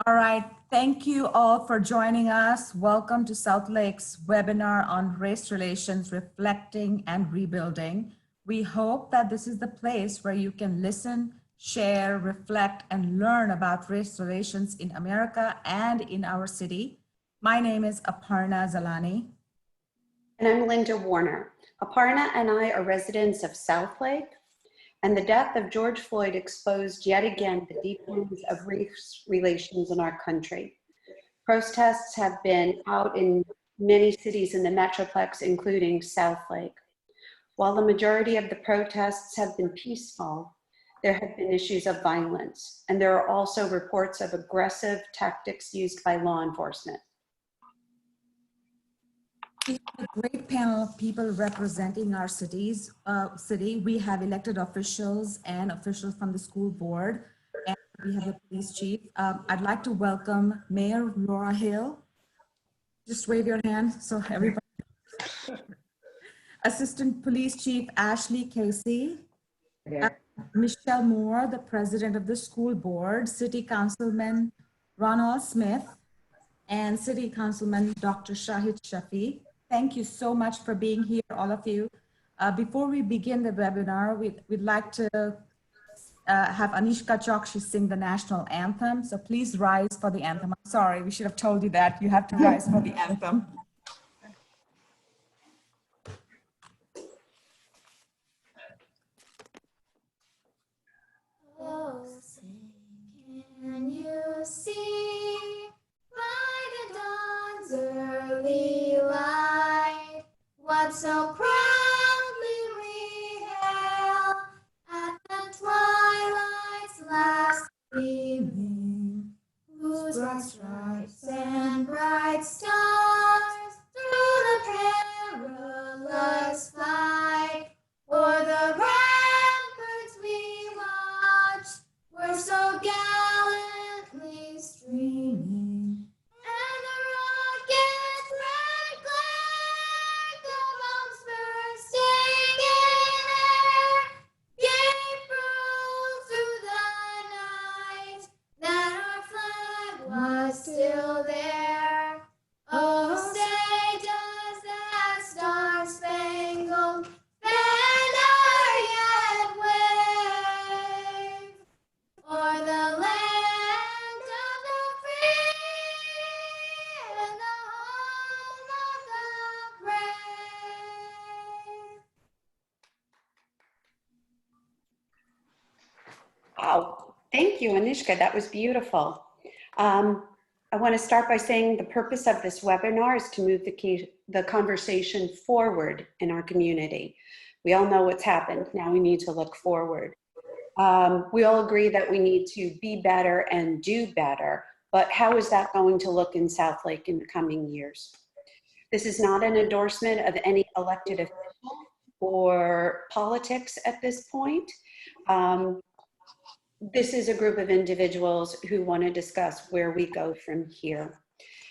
All right, thank you all for joining us. Welcome to Southlake's webinar on race relations, reflecting and rebuilding. We hope that this is the place where you can listen, share, reflect, and learn about race relations in America and in our city. My name is Aparna Zalani. And I'm Linda Warner. Aparna and I are residents of Southlake, and the death of George Floyd exposed yet again the deep wounds of race relations in our country. Protests have been out in many cities in the Metroplex, including Southlake. While the majority of the protests have been peaceful, there have been issues of violence, and there are also reports of aggressive tactics used by law enforcement. We have a great panel of people representing our city. We have elected officials and officials from the school board, and we have the police chief. I'd like to welcome Mayor Laura Hill. Just wave your hand so everybody. Assistant Police Chief Ashley Casey. Michelle Moore, the president of the school board, City Councilman Ronald Smith, and City Councilman Dr. Shahid Shafi. Thank you so much for being here, all of you. Before we begin the webinar, we'd like to have Anishka Chokshi sing the national anthem. So please rise for the anthem. I'm sorry, we should have told you that. You have to rise for the anthem. Oh, can you see by the dawn's early light what so proudly we hailed at the twilight's last gleaming, whose broad stripes and bright stars through the perilous fight o'er the ramparts we marched were so gallantly streaming, and the rocket's red glare, the bombs bursting in air, gave proof through the night that our flag was still there. Oh, say does that star-spangled banner yet wave o'er the land of the free and the home of the brave? Wow, thank you, Anishka. That was beautiful. I want to start by saying the purpose of this webinar is to move the conversation forward in our community. We all know what's happened. Now we need to look forward. We all agree that we need to be better and do better, but how is that going to look in Southlake in the coming years? This is not an endorsement of any elected official or politics at this point. This is a group of individuals who want to discuss where we go from here.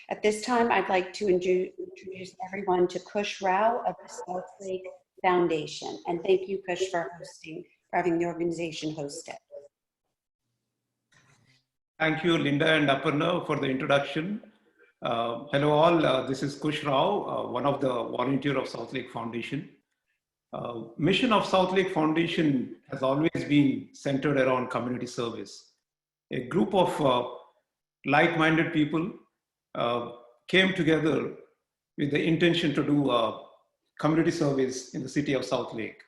At this time, I'd like to introduce everyone to Kush Rao of the Southlake Foundation. And thank you, Kush, for having the organization host it. Thank you, Linda and Aparna, for the introduction. Hello all, this is Kush Rao, one of the volunteers of Southlake Foundation. Mission of Southlake Foundation has always been centered around community service. A group of like-minded people came together with the intention to do community service in the city of Southlake.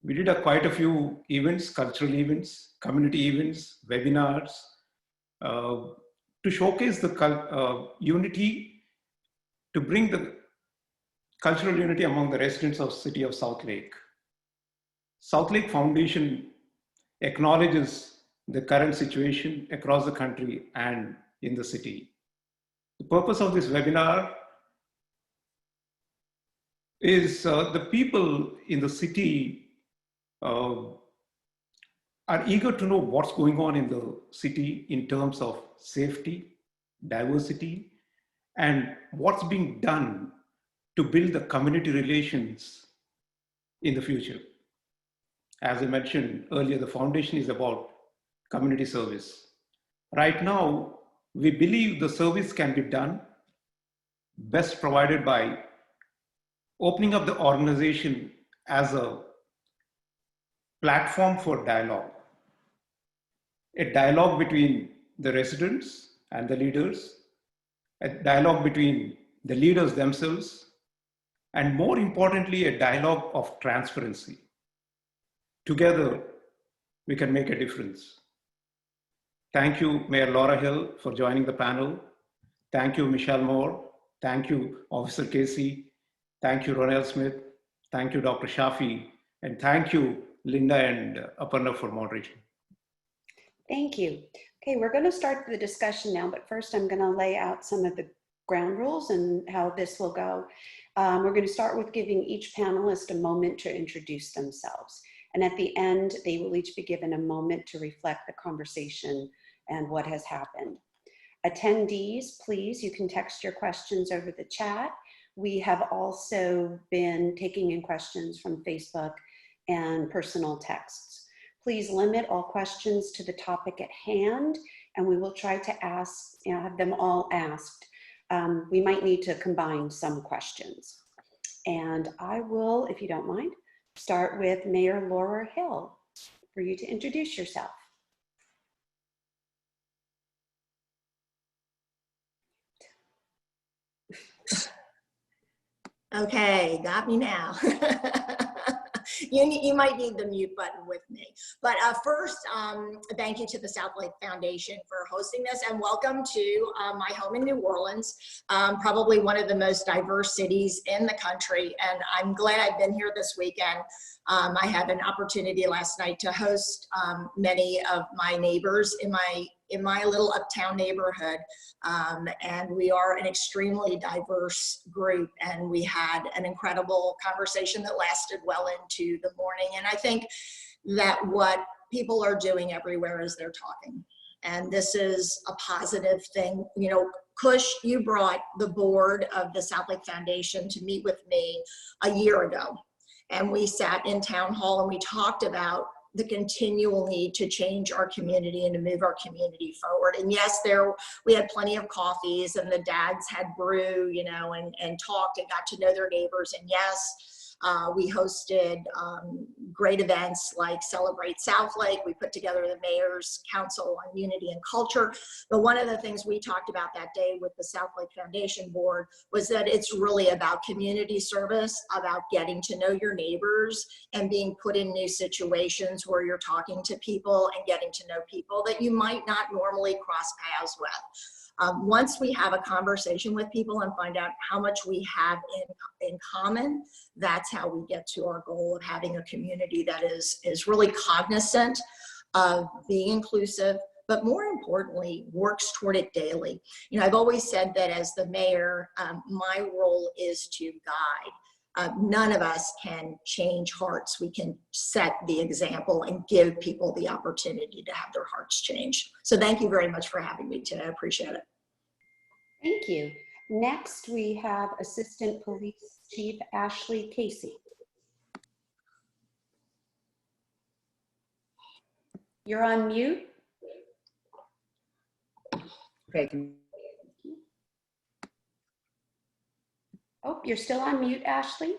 We did quite a few events, cultural events, community events, webinars, to showcase the unity, to bring the cultural unity among the residents of the city of Southlake. Southlake Foundation acknowledges the current situation across the country and in the city. The purpose of this webinar is the people in the city are eager to know what's going on in the city in terms of safety, diversity, and what's being done to build the community relations in the future. As I mentioned earlier, the foundation is about community service. Right now, We believe the service can be done best provided by opening up the organization as a platform for dialogue, a dialogue between the residents and the leaders, a dialogue between the leaders themselves, and more importantly, a dialogue of transparency. Together, we can make a difference. Thank you, Mayor Laura Hill, for joining the panel. Thank you, Michelle Moore. Thank you, Officer Casey. Thank you, Ronell Smith. Thank you, Dr. Shafi. And thank you, Linda and Aparna, for moderating. Thank you. Okay, we're going to start the discussion now, but first I'm going to lay out some of the ground rules and how this will go. We're going to start with giving each panelist a moment to introduce themselves. And at the end, they will each be given a moment to reflect the conversation and what has happened. Attendees, please, you can text your questions over the chat. We have also been taking in questions from Facebook and personal texts. Please limit all questions to the topic at hand, and we will try to have them all asked. We might need to combine some questions. And I will, if you don't mind, start with Mayor Laura Hill for you to introduce yourself. Okay, got me now. You might need the mute button with me. But first, thank you to the Southlake Foundation for hosting this, and welcome to my home in New Orleans, probably one of the most diverse cities in the country. And I'm glad I've been here this weekend. I had an opportunity last night to host many of my neighbors in my little uptown neighborhood. And we are an extremely diverse group, and we had an incredible conversation that lasted well into the morning. And I think that what people are doing everywhere is they're talking. And this is a positive thing. You know, Kush, you brought the board of the Southlake Foundation to meet with me a year ago. And we sat in town hall and we talked about the continual need to change our community and to move our community forward. And yes, we had plenty of coffees, and the dads had brew, you know, and talked and got to know their neighbors. And yes, we hosted great events like Celebrate Southlake. We put together the Mayor's Council on Unity and Culture. But one of the things we talked about that day with the Southlake Foundation Board was that it's really about community service, about getting to know your neighbors and being put in new situations where you're talking to people and getting to know people that you might not normally cross paths with. Once we have a conversation with people and find out how much we have in common, that's how we get to our goal of having a community that is really cognizant of being inclusive, but more importantly, works toward it daily. You know, I've always said that as the mayor, my role is to guide. None of us can change hearts. We can set the example and give people the opportunity to have their hearts changed. So thank you very much for having me today. I appreciate it. Thank you. Next, we have Assistant Police Chief Ashley Casey. You're on mute. Okay. Oh, you're still on mute, Ashley?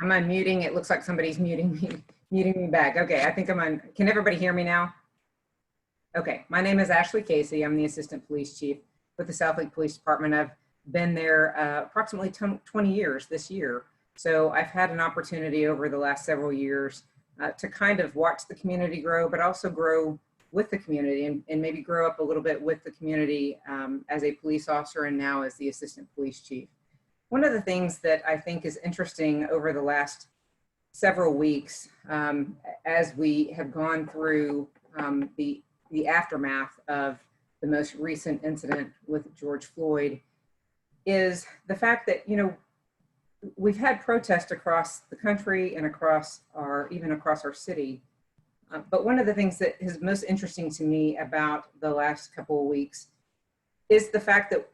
I'm unmuting. It looks like somebody's muting me back. Okay, I think I'm on. Can everybody hear me now? Okay, my name is Ashley Casey. I'm the Assistant Police Chief with the Southlake Police Department. I've been there approximately 20 years this year. So I've had an opportunity over the last several years to kind of watch the community grow, but also grow with the community and maybe grow up a little bit with the community as a police officer and now as the Assistant Police Chief. One of the things that I think is interesting over the last several weeks as we have gone through the aftermath of the most recent incident with George Floyd is the fact that, you know, we've had protests across the country and even across our city. But one of the things that is most interesting to me about the last couple of weeks is the fact that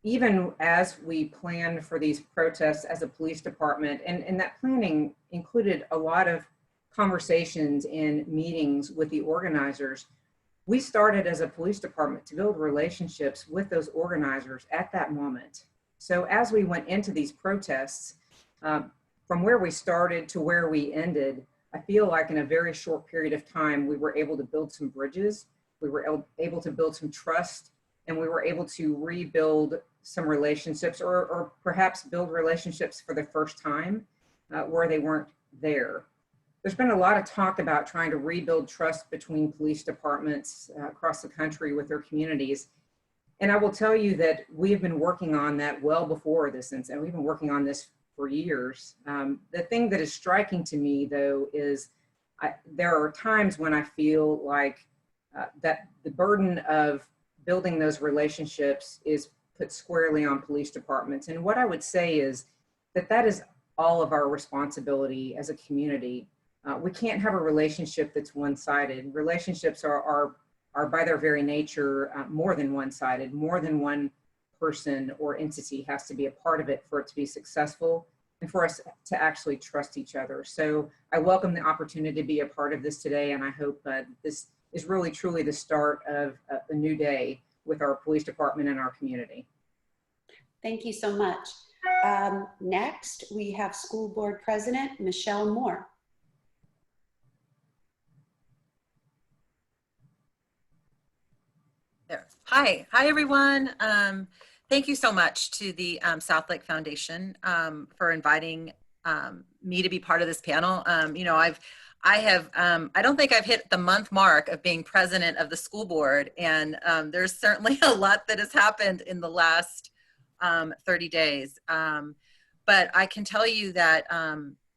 even as we planned for these protests as a police department, and that planning included a lot of conversations and meetings with the organizers, we started as a police department to build relationships with those organizers at that moment. So as we went into these protests, from where we started to where we ended, I feel like in a very short period of time, we were able to build some bridges, we were able to build some trust, and we were able to rebuild some relationships or perhaps build relationships for the first time where they weren't there. There's been a lot of talk about trying to rebuild trust between police departments across the country with their communities. And I will tell you that we have been working on that well before this incident. We've been working on this for years. The thing that is striking to me, though, is there are times when I feel like that the burden of building those relationships is put squarely on police departments. And what I would say is that that is all of our responsibility as a community. We can't have a relationship that's one-sided. Relationships are by their very nature more than one-sided. More than one person or entity has to be a part of it for it to be successful and for us to actually trust each other. So I welcome the opportunity to be a part of this today, and I hope this is really truly the start of a new day with our police department and our community. Thank you so much. Next, we have School Board President Michelle Moore. There. Hi everyone. Thank you so much to the Southlake Foundation for inviting me to be part of this panel. You know, I don't think I've hit the month mark of being president of the school board, and there's certainly a lot that has happened in the last 30 days. But I can tell you that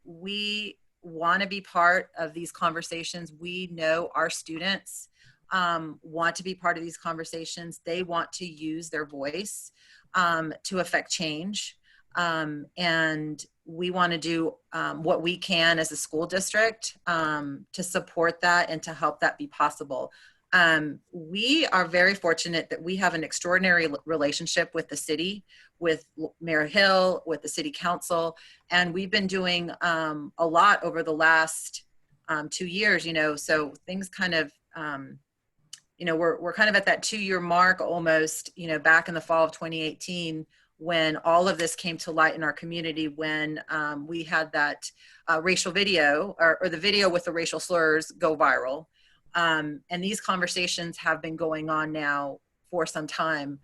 we want to be part of these conversations. We know our students want to be part of these conversations. They want to use their voice to affect change. And we want to do what we can as a school district to support that and to help that be possible. We are very fortunate that we have an extraordinary relationship with the city, with Mayor Hill, with the city council, and we've been doing a lot over the last 2 years, you know, so things kind of, you know, we're kind of at that 2-year mark almost, you know, back in the fall of 2018, when all of this came to light in our community, when we had that racial video or the video with the racial slurs go viral. And these conversations have been going on now for some time.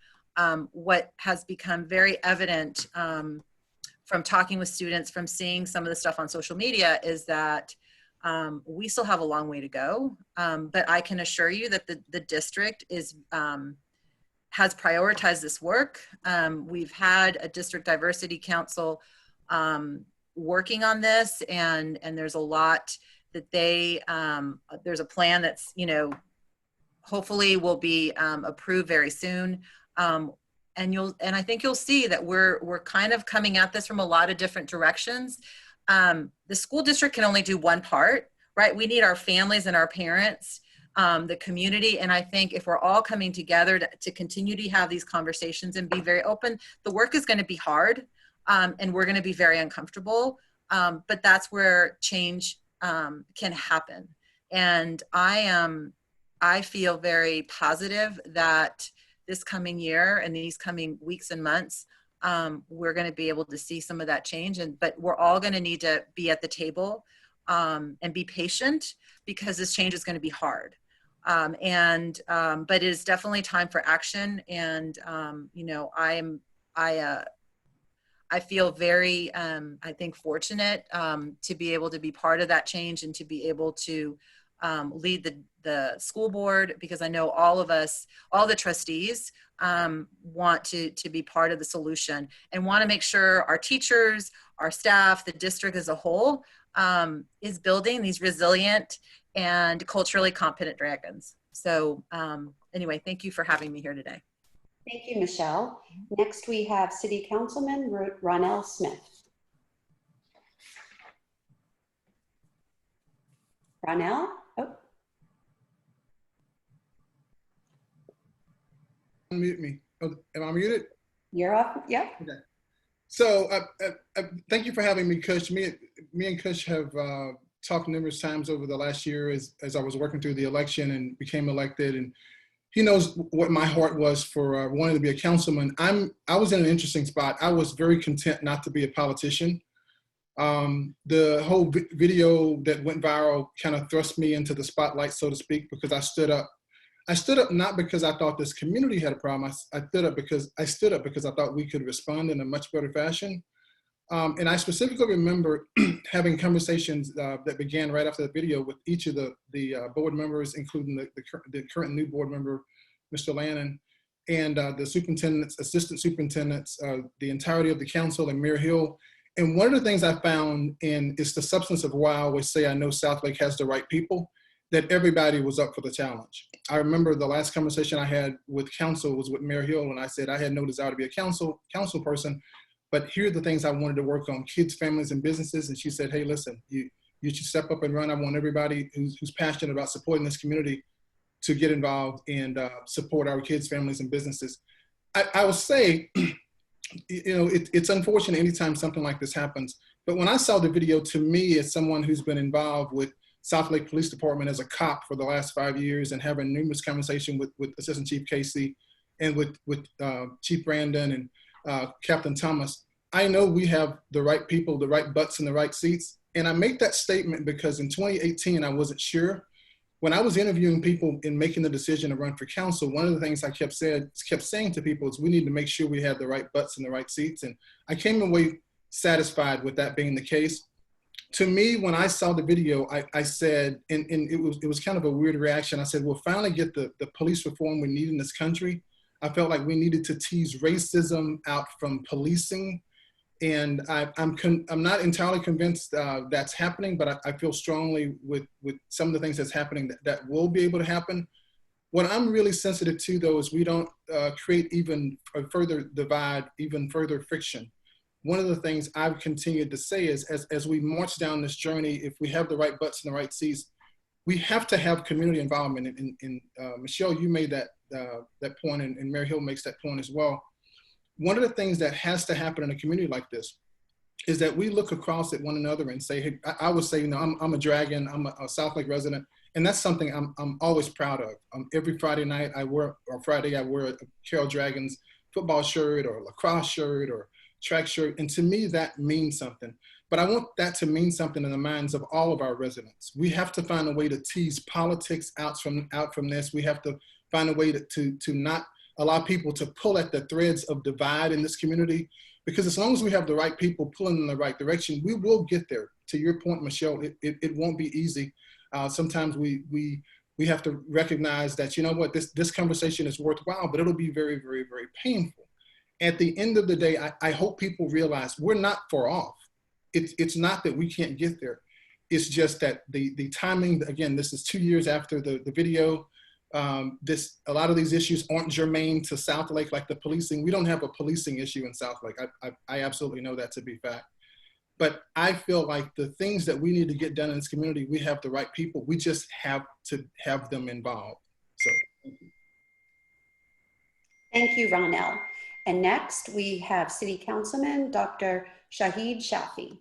What has become very evident from talking with students, from seeing some of the stuff on social media, is that we still have a long way to go. But I can assure you that the district is has prioritized this work. We've had a district diversity council working on this, and there's a lot that they, there's a plan that's, you know, hopefully will be approved very soon. And I think you'll see that we're kind of coming at this from a lot of different directions. The school district can only do one part, right? We need our families and our parents, the community. And I think if we're all coming together to continue to have these conversations and be very open, the work is going to be hard, and we're going to be very uncomfortable. But that's where change can happen. And I feel very positive that this coming year and these coming weeks and months, we're going to be able to see some of that change. But we're all going to need to be at the table and be patient, because this change is going to be hard. But it is definitely time for action. And, you know, I feel very, I think, fortunate to be able to be part of that change and to be able to lead the school board, because I know all of us, all the trustees want to be part of the solution and want to make sure our teachers, our staff, the district as a whole is building these resilient and culturally competent dragons. So anyway, thank you for having me here today. Thank you, Michelle. Next, we have City Councilman Ronell Smith. Ronell? Oh. Unmute me. Oh, am I muted? You're up. Yep. Okay. So thank you for having me, Kush. Me and Kush have talked numerous times over the last year as I was working through the election and became elected. And he knows what my heart was for wanting to be a councilman. I was in an interesting spot. I was very content not to be a politician. The whole video that went viral kind of thrust me into the spotlight, so to speak, because I stood up. I stood up not because I thought this community had a problem. I stood up because I thought we could respond in a much better fashion. And I specifically remember having conversations that began right after the video with each of the board members, including the current new board member, Mr. Lannon, and the superintendents, assistant superintendents, the entirety of the council, and Mayor Hill. And one of the things I found, and it's the substance of why I always say I know Southlake has the right people, that everybody was up for the challenge. I remember the last conversation I had with council was with Mayor Hill, and I said I had no desire to be a council person, but here are the things I wanted to work on: kids, families, and businesses. And she said, hey, listen, you should step up and run. I want everybody who's passionate about supporting this community to get involved and support our kids, families, and businesses. I will say, you know, it's unfortunate anytime something like this happens. But when I saw the video, to me, as someone who's been involved with Southlake Police Department as a cop for the last 5 years and having numerous conversations with Assistant Chief Casey and with Chief Brandon and Captain Thomas, I know we have the right people, the right butts in the right seats. And I make that statement because in 2018, I wasn't sure. When I was interviewing people in making the decision to run for council, one of the things I kept saying to people is we need to make sure we have the right butts in the right seats. And I came away satisfied with that being the case. To me, when I saw the video, I said, and it was kind of a weird reaction. I said, we'll finally get the police reform we need in this country. I felt like we needed to tease racism out from policing. And I'm not entirely convinced that's happening, but I feel strongly with some of the things that's happening that will be able to happen. What I'm really sensitive to, though, is we don't create even a further divide, even further friction. One of the things I've continued to say is as we march down this journey, if we have the right butts in the right seats, we have to have community involvement. And Michelle, you made that point, and Mary Hill makes that point as well. One of the things that has to happen in a community like this is that we look across at one another and say, hey, I would say, you know, I'm a Dragon, I'm a Southlake resident, and that's something I'm always proud of. Every Friday night I wear a Carroll Dragons football shirt or a lacrosse shirt or track shirt, and to me that means something. But I want that to mean something in the minds of all of our residents. We have to find a way to tease politics out from this. We have to find a way to not allow people to pull at the threads of divide in this community, because as long as we have the right people pulling in the right direction, we will get there. To your point, Michelle, it won't be easy. Sometimes we have to recognize that, you know what, this conversation is worthwhile, but it'll be very, very, very painful. At the end of the day, I hope people realize we're not far off. It's not that we can't get there. It's just that the timing, again, this is 2 years after the video. A lot of these issues aren't germane to Southlake, like the policing. We don't have a policing issue in Southlake. I absolutely know that to be fact. But I feel like the things that we need to get done in this community, we have the right people. We just have to have them involved. So thank you. Thank you, Ronell. And next we have City Councilman Dr. Shahid Shafi.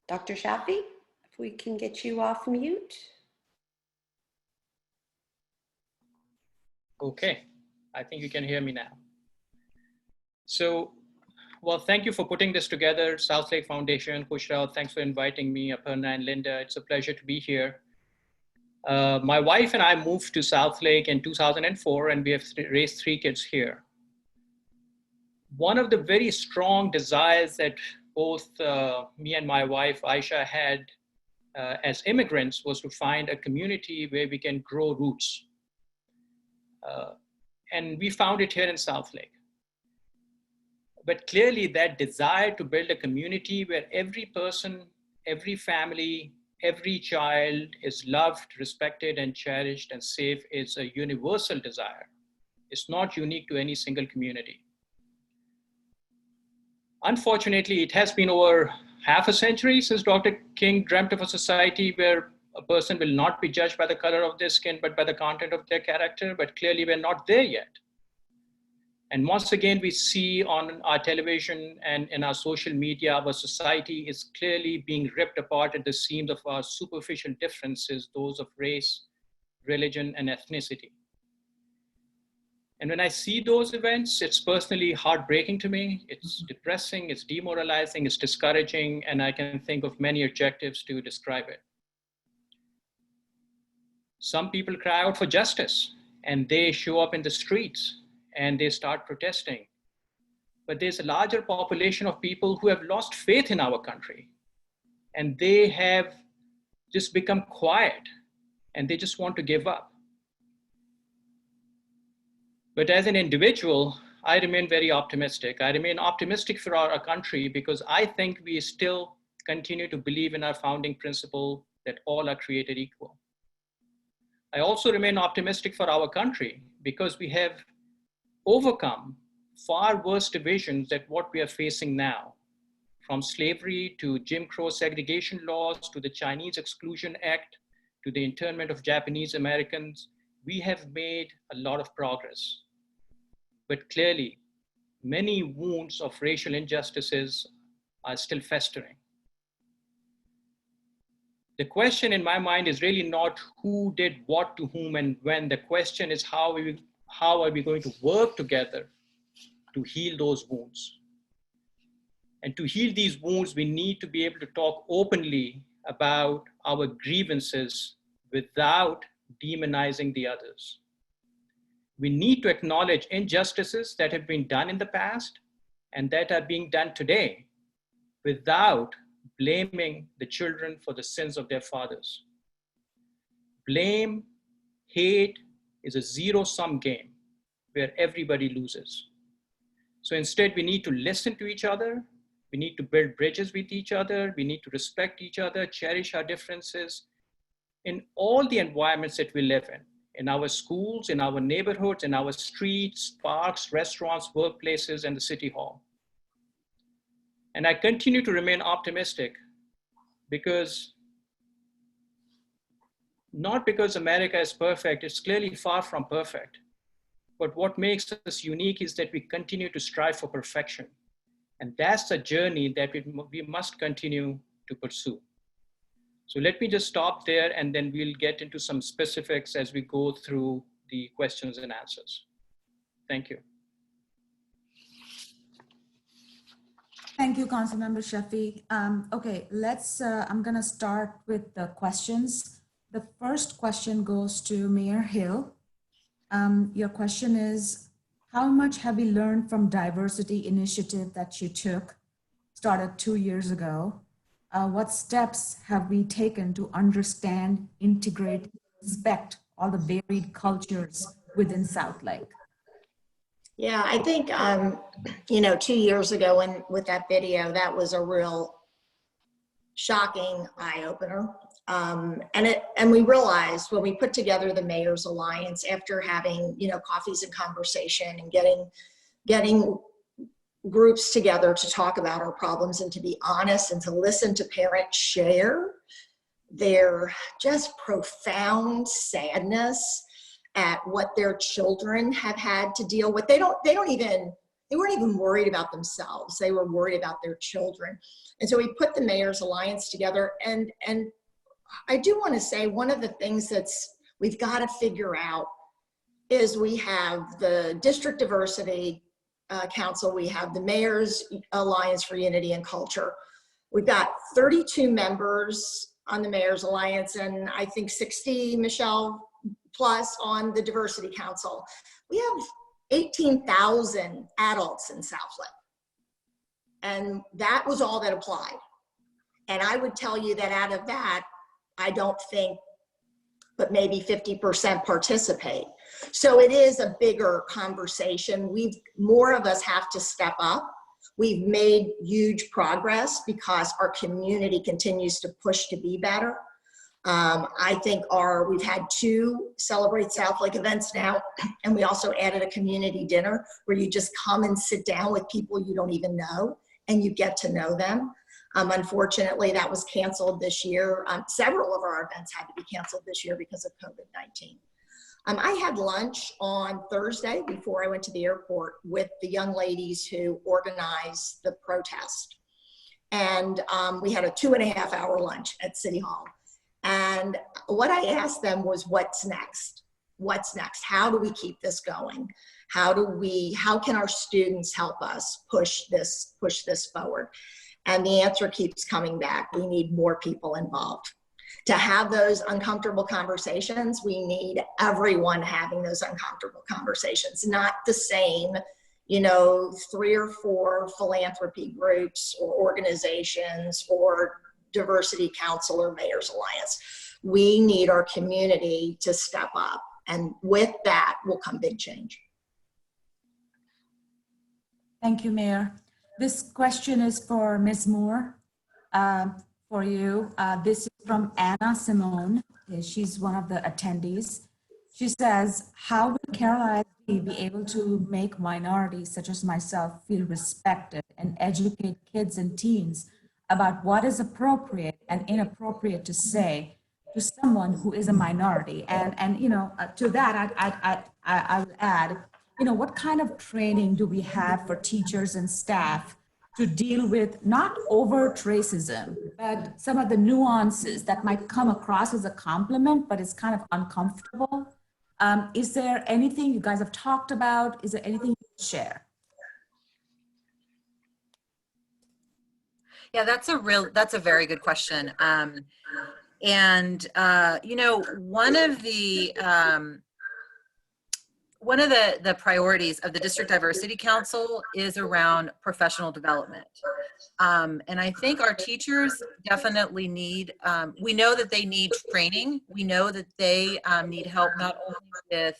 Dr. Shafi, if we can get you off mute. Okay, I think you can hear me now. So, well, thank you for putting this together, Southlake Foundation. Kushrao, thanks for inviting me, Aparna and Linda. It's a pleasure to be here. My wife and I moved to Southlake in 2004, and we have raised 3 kids here. One of the very strong desires that both me and my wife, Aisha, had as immigrants was to find a community where we can grow roots. And we found it here in Southlake. But clearly that desire to build a community where every person, every family, every child is loved, respected, and cherished and safe is a universal desire. It's not unique to any single community. Unfortunately, it has been over half a century since Dr. King dreamt of a society where a person will not be judged by the color of their skin, but by the content of their character. But clearly we're not there yet. And once again, we see on our television and in our social media, our society is clearly being ripped apart at the seams of our superficial differences, those of race, religion, and ethnicity. And when I see those events, it's personally heartbreaking to me. It's depressing, it's demoralizing, it's discouraging, and I can think of many adjectives to describe it. Some people cry out for justice, and they show up in the streets and they start protesting. But there's a larger population of people who have lost faith in our country, and they have just become quiet and they just want to give up. But as an individual, I remain very optimistic. I remain optimistic for our country because I think we still continue to believe in our founding principle that all are created equal. I also remain optimistic for our country because we have overcome far worse divisions than what we are facing now. From slavery to Jim Crow segregation laws, to the Chinese Exclusion Act, to the internment of Japanese Americans, we have made a lot of progress. But clearly, many wounds of racial injustices are still festering. The question in my mind is really not who did what to whom and when. The question is how are we going to work together to heal those wounds? And to heal these wounds, we need to be able to talk openly about our grievances without demonizing the others. We need to acknowledge injustices that have been done in the past and that are being done today without blaming the children for the sins of their fathers. Blame, hate is a zero-sum game where everybody loses. So instead, we need to listen to each other. We need to build bridges with each other. We need to respect each other, cherish our differences in all the environments that we live in our schools, in our neighborhoods, in our streets, parks, restaurants, workplaces, and the city hall. And I continue to remain optimistic not because America is perfect, it's clearly far from perfect. But what makes us unique is that we continue to strive for perfection. And that's a journey that we must continue to pursue. So let me just stop there and then we'll get into some specifics as we go through the questions and answers. Thank you. Thank you, Councilmember Shafi. Okay, I'm gonna start with the questions. The first question goes to Mayor Hill. Your question is, how much have we learned from diversity initiative that you started 2 years ago? What steps have we taken to understand, integrate, respect all the varied cultures within Southlake? Yeah, I think, 2 years ago with that video, that was a real shocking eye-opener. And we realized when we put together the Mayor's Alliance after having, coffees and conversation and getting groups together to talk about our problems and to be honest and to listen to parents share their just profound sadness at what their children have had to deal with. They weren't even worried about themselves. They were worried about their children. And so we put the Mayor's Alliance together. And I do want to say one of the things we've got to figure out is we have the District Diversity Council, we have the Mayor's Alliance for Unity and Culture. We've got 32 members on the Mayor's Alliance and I think 60, Michelle, plus on the Diversity Council. We have 18,000 adults in Southlake. And that was all that applied. And I would tell you that out of that, I don't think, but maybe 50% participate. So it is a bigger conversation. More of us have to step up. We've made huge progress because our community continues to push to be better. I think we've had 2 Celebrate Southlake events now, and we also added a community dinner where you just come and sit down with people you don't even know and you get to know them. Unfortunately, that was canceled this year. Several of our events had to be canceled this year because of COVID-19. I had lunch on Thursday before I went to the airport with the young ladies who organized the protest. And we had a 2.5-hour lunch at City Hall. And what I asked them was, what's next? What's next? How do we keep this going? How can our students help us push this forward? And the answer keeps coming back. We need more people involved. To have those uncomfortable conversations, we need everyone having those uncomfortable conversations, not the same, 3 or 4 philanthropy groups or organizations or diversity council or mayor's alliance. We need our community to step up, and with that will come big change. Thank you, Mayor. This question is for Ms. Moore, for you. This is from Anna Simone. She's one of the attendees. She says, how will Carol ISD be able to make minorities such as myself feel respected and educate kids and teens about what is appropriate and inappropriate to say to someone who is a minority? And to that, I would add, what kind of training do we have for teachers and staff to deal with not overt racism, but some of the nuances that might come across as a compliment, but it's kind of uncomfortable? Is there anything you guys have talked about? Is there anything you can share? Yeah, that's a very good question. One of the priorities of the District Diversity Council is around professional development. And I think our teachers definitely need, we know that they need training. We know that they need help not only with,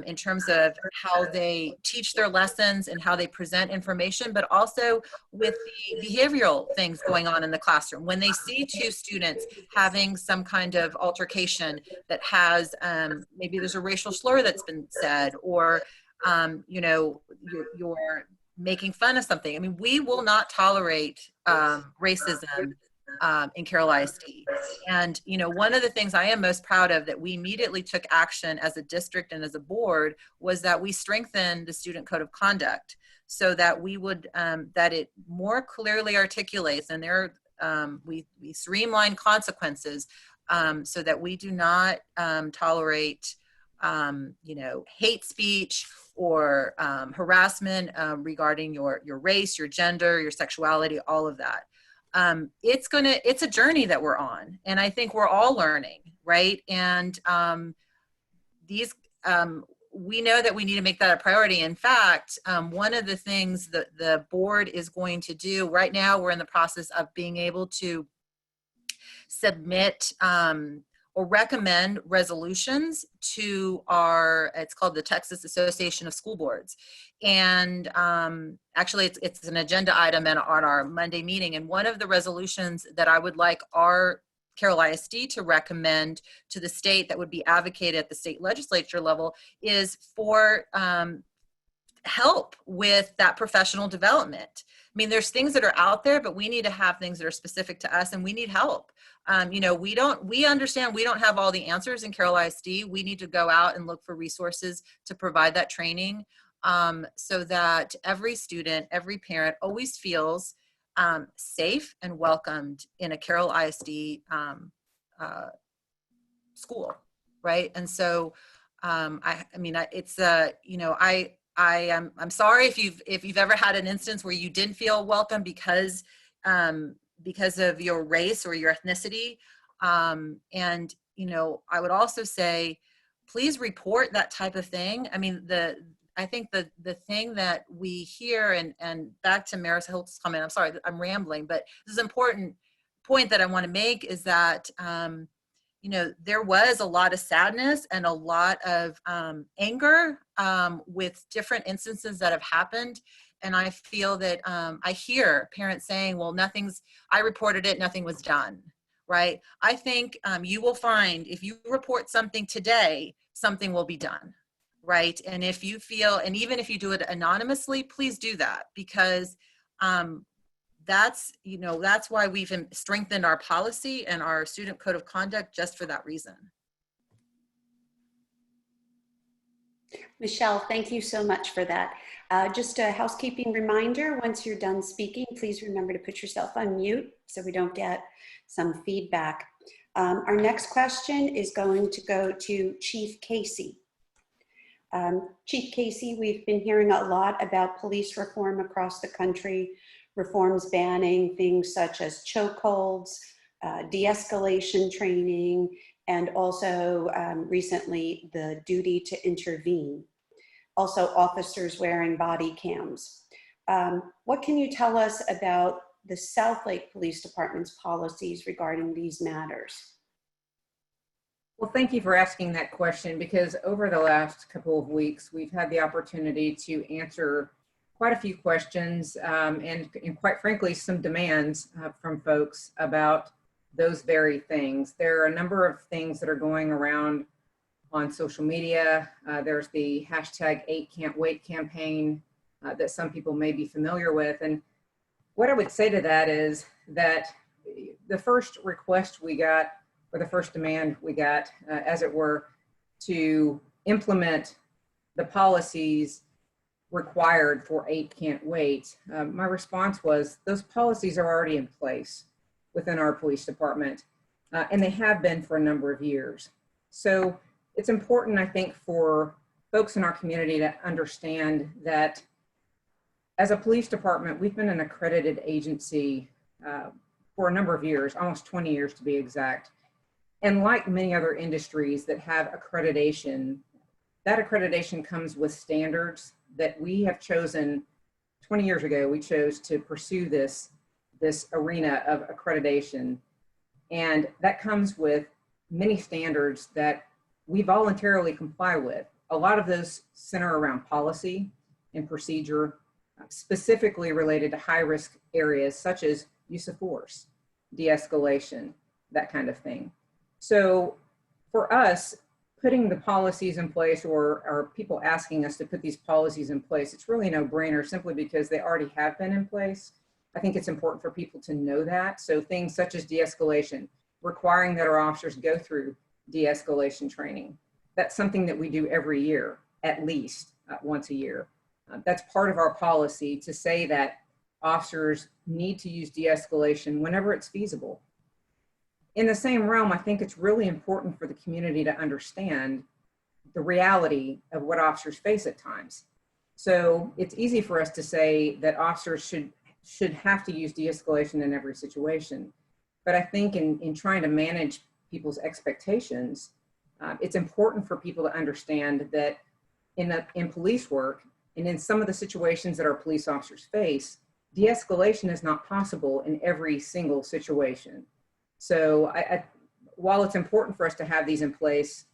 in terms of how they teach their lessons and how they present information, but also with the behavioral things going on in the classroom. When they see 2 students having some kind of altercation that has, maybe there's a racial slur that's been said, or, you're making fun of something. I mean, we will not tolerate racism in Carroll ISD. And, one of the things I am most proud of that we immediately took action as a district and as a board was that we strengthened the student code of conduct so that we would, that it more clearly articulates, and we streamline consequences so that we do not tolerate, hate speech or harassment regarding your race, your gender, your sexuality, all of that. It's a journey that we're on, and I think we're all learning, right? And we know that we need to make that a priority. In fact, one of the things that the board is going to do right now, we're in the process of being able to submit or recommend resolutions to it's called the Texas Association of School Boards. And actually it's an agenda item on our Monday meeting. And one of the resolutions that I would like our Carroll ISD to recommend to the state that would be advocated at the state legislature level is for help with that professional development. I mean, there's things that are out there, but we need to have things that are specific to us, and we need help. We understand we don't have all the answers in Carroll ISD. We need to go out and look for resources to provide that training so that every student, every parent always feels safe and welcomed in a Carroll ISD school, right? And so, I'm sorry if you've ever had an instance where you didn't feel welcome because of your race or your ethnicity. And, I would also say, please report that type of thing. I mean, I think the thing that we hear, and back to Maris Holtz's comment, I'm sorry, I'm rambling, but this is an important point that I want to make is that, there was a lot of sadness and a lot of anger with different instances that have happened. And I feel that I hear parents saying, well, I reported it, nothing was done, right? I think you will find if you report something today, something will be done, right? And if you feel, and even if you do it anonymously, please do that, because that's why we've strengthened our policy and our student code of conduct just for that reason. Michelle, thank you so much for that. Just a housekeeping reminder, once you're done speaking, please remember to put yourself on mute so we don't get some feedback. Our next question is going to go to Chief Casey. Chief Casey, we've been hearing a lot about police reform across the country, reforms banning things such as chokeholds, de-escalation training, and also recently the duty to intervene. Also officers wearing body cams. What can you tell us about the Southlake Police Department's policies regarding these matters? Well, thank you for asking that question, because over the last couple of weeks, we've had the opportunity to answer quite a few questions and quite frankly, some demands from folks about those very things. There are a number of things that are going around on social media. There's the hashtag 8Can'tWait campaign that some people may be familiar with. And what I would say to that is that the first request we got, or the first demand we got, as it were, to implement the policies required for 8Can'tWait, my response was, those policies are already in place within our police department, and they have been for a number of years. So it's important, I think, for folks in our community to understand that as a police department, we've been an accredited agency for a number of years, almost 20 years to be exact. And like many other industries that have accreditation, that accreditation comes with standards that we have chosen 20 years ago. We chose to pursue this arena of accreditation. And that comes with many standards that we voluntarily comply with. A lot of those center around policy and procedure, specifically related to high-risk areas such as use of force, de-escalation, that kind of thing. So for us, putting the policies in place, or people asking us to put these policies in place, it's really a no-brainer simply because they already have been in place. I think it's important for people to know that. So things such as de-escalation, requiring that our officers go through de-escalation training. That's something that we do every year, at least once a year. That's part of our policy to say that officers need to use de-escalation whenever it's feasible. In the same realm, I think it's really important for the community to understand the reality of what officers face at times. So it's easy for us to say that officers should have to use de-escalation in every situation. But I think in trying to manage people's expectations, it's important for people to understand that in police work and in some of the situations that our police officers face, de-escalation is not possible in every single situation. So while it's important for us to have these in place,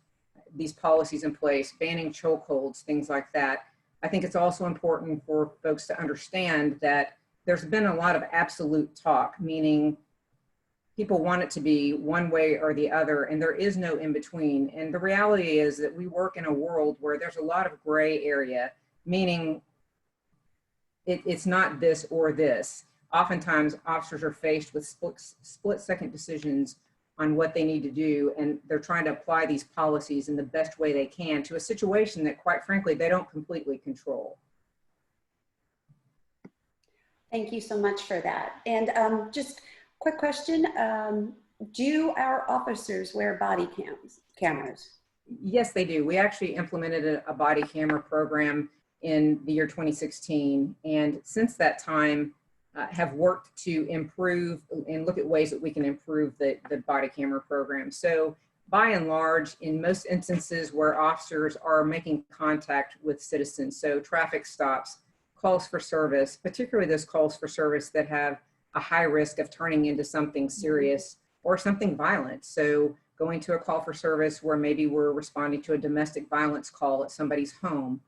these policies in place, banning chokeholds, things like that, I think it's also important for folks to understand that there's been a lot of absolute talk, meaning people want it to be one way or the other, and there is no in between. And the reality is that we work in a world where there's a lot of gray area, meaning it's not this or this. Oftentimes, officers are faced with split-second decisions on what they need to do, and they're trying to apply these policies in the best way they can to a situation that, quite frankly, they don't completely control. Thank you so much for that. And just quick question, do our officers wear body cameras? Yes, they do. We actually implemented a body camera program in the year 2016, and since that time, have worked to improve and look at ways that we can improve the body camera program. So by and large, in most instances where officers are making contact with citizens, so traffic stops, calls for service, particularly those calls for service that have a high risk of turning into something serious or something violent. So going to a call for service where maybe we're responding to a domestic violence call at somebody's home,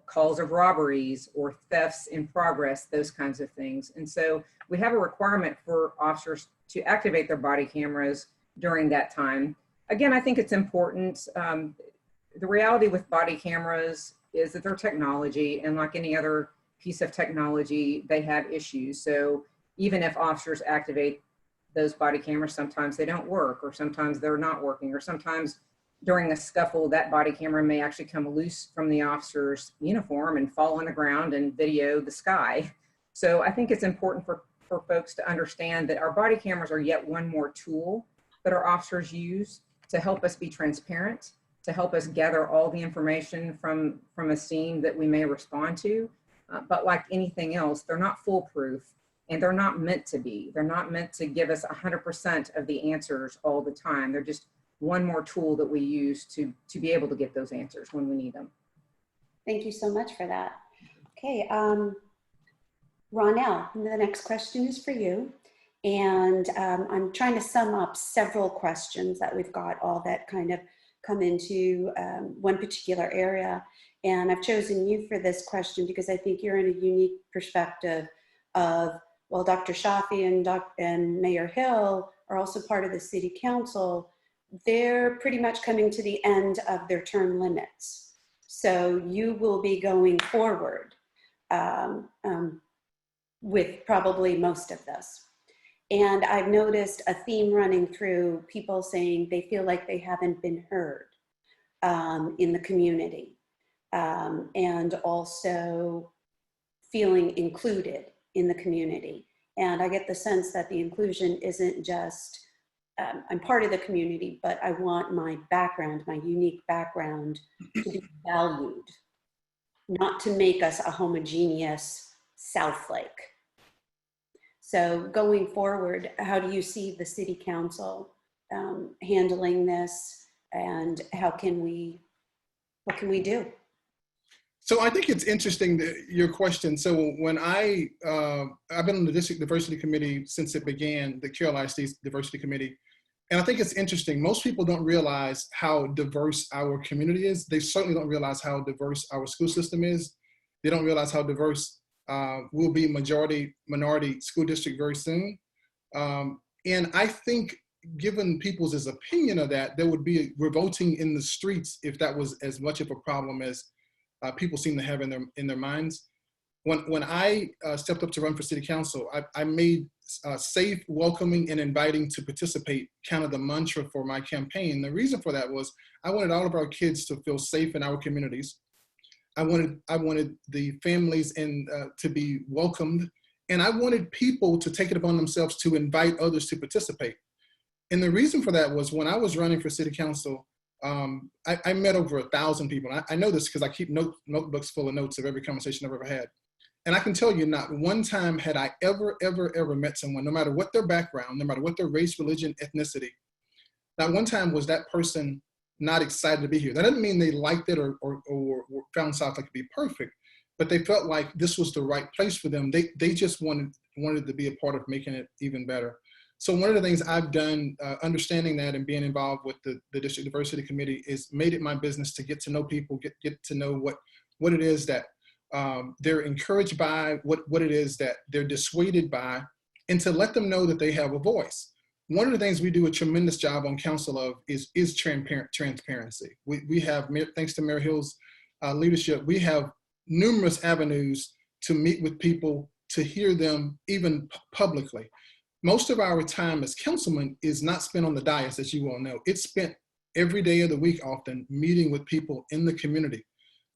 calls of robberies or thefts in progress, those kinds of things. And so we have a requirement for officers to activate their body cameras during that time. Again, I think it's important. The reality with body cameras is that they're technology, and like any other piece of technology, they have issues. So even if officers activate those body cameras, sometimes they don't work, or sometimes they're not working, or sometimes during a scuffle, that body camera may actually come loose from the officer's uniform and fall on the ground and video the sky. So I think it's important for folks to understand that our body cameras are yet one more tool that our officers use to help us be transparent, to help us gather all the information from a scene that we may respond to. But like anything else, they're not foolproof, and they're not meant to be. They're not meant to give us 100% of the answers all the time. They're just one more tool that we use to be able to get those answers when we need them. Thank you so much for that. Okay, Ronell, the next question is for you. And I'm trying to sum up several questions that we've got, all that kind of come into one particular area. And I've chosen you for this question because I think you're in a unique perspective of, well, Dr. Shafi and Mayor Hill are also part of the City Council. They're pretty much coming to the end of their term limits. So you will be going forward with probably most of this. And I've noticed a theme running through people saying they feel like they haven't been heard in the community, and also feeling included in the community. And I get the sense that the inclusion isn't just, I'm part of the community, but I want my background, my unique background, to be valued, not to make us a homogeneous Southlake. So going forward, how do you see the City Council handling this, and what can we do? So I think it's interesting that your question. So when I've been on the District Diversity Committee since it began, the Carroll ISD Diversity Committee. And I think it's interesting. Most people don't realize how diverse our community is. They certainly don't realize how diverse our school system is. They don't realize how diverse we'll be minority school district very soon. And I think given people's opinion of that, there would be revolting in the streets if that was as much of a problem as people seem to have in their minds. When I stepped up to run for City Council, I made safe, welcoming, and inviting to participate kind of the mantra for my campaign. The reason for that was I wanted all of our kids to feel safe in our communities. I wanted the families to be welcomed, and I wanted people to take it upon themselves to invite others to participate. And the reason for that was when I was running for City Council, I met over 1,000 people. I know this because I keep notebooks full of notes of every conversation I've ever had. And I can tell you, not one time had I ever met someone, no matter what their background, no matter what their race, religion, ethnicity, not one time was that person not excited to be here. That doesn't mean they liked it or found Southlake to be perfect, but they felt like this was the right place for them. They just wanted to be a part of making it even better. So one of the things I've done, understanding that and being involved with the District Diversity Committee, is made it my business to get to know people, get to know what it is that they're encouraged by, what it is that they're dissuaded by, and to let them know that they have a voice. One of the things we do a tremendous job on council of is transparency. We have, thanks to Mayor Hill's leadership, we have numerous avenues to meet with people, to hear them even publicly. Most of our time as councilmen is not spent on the dais, as you all know. It's spent every day of the week, often meeting with people in the community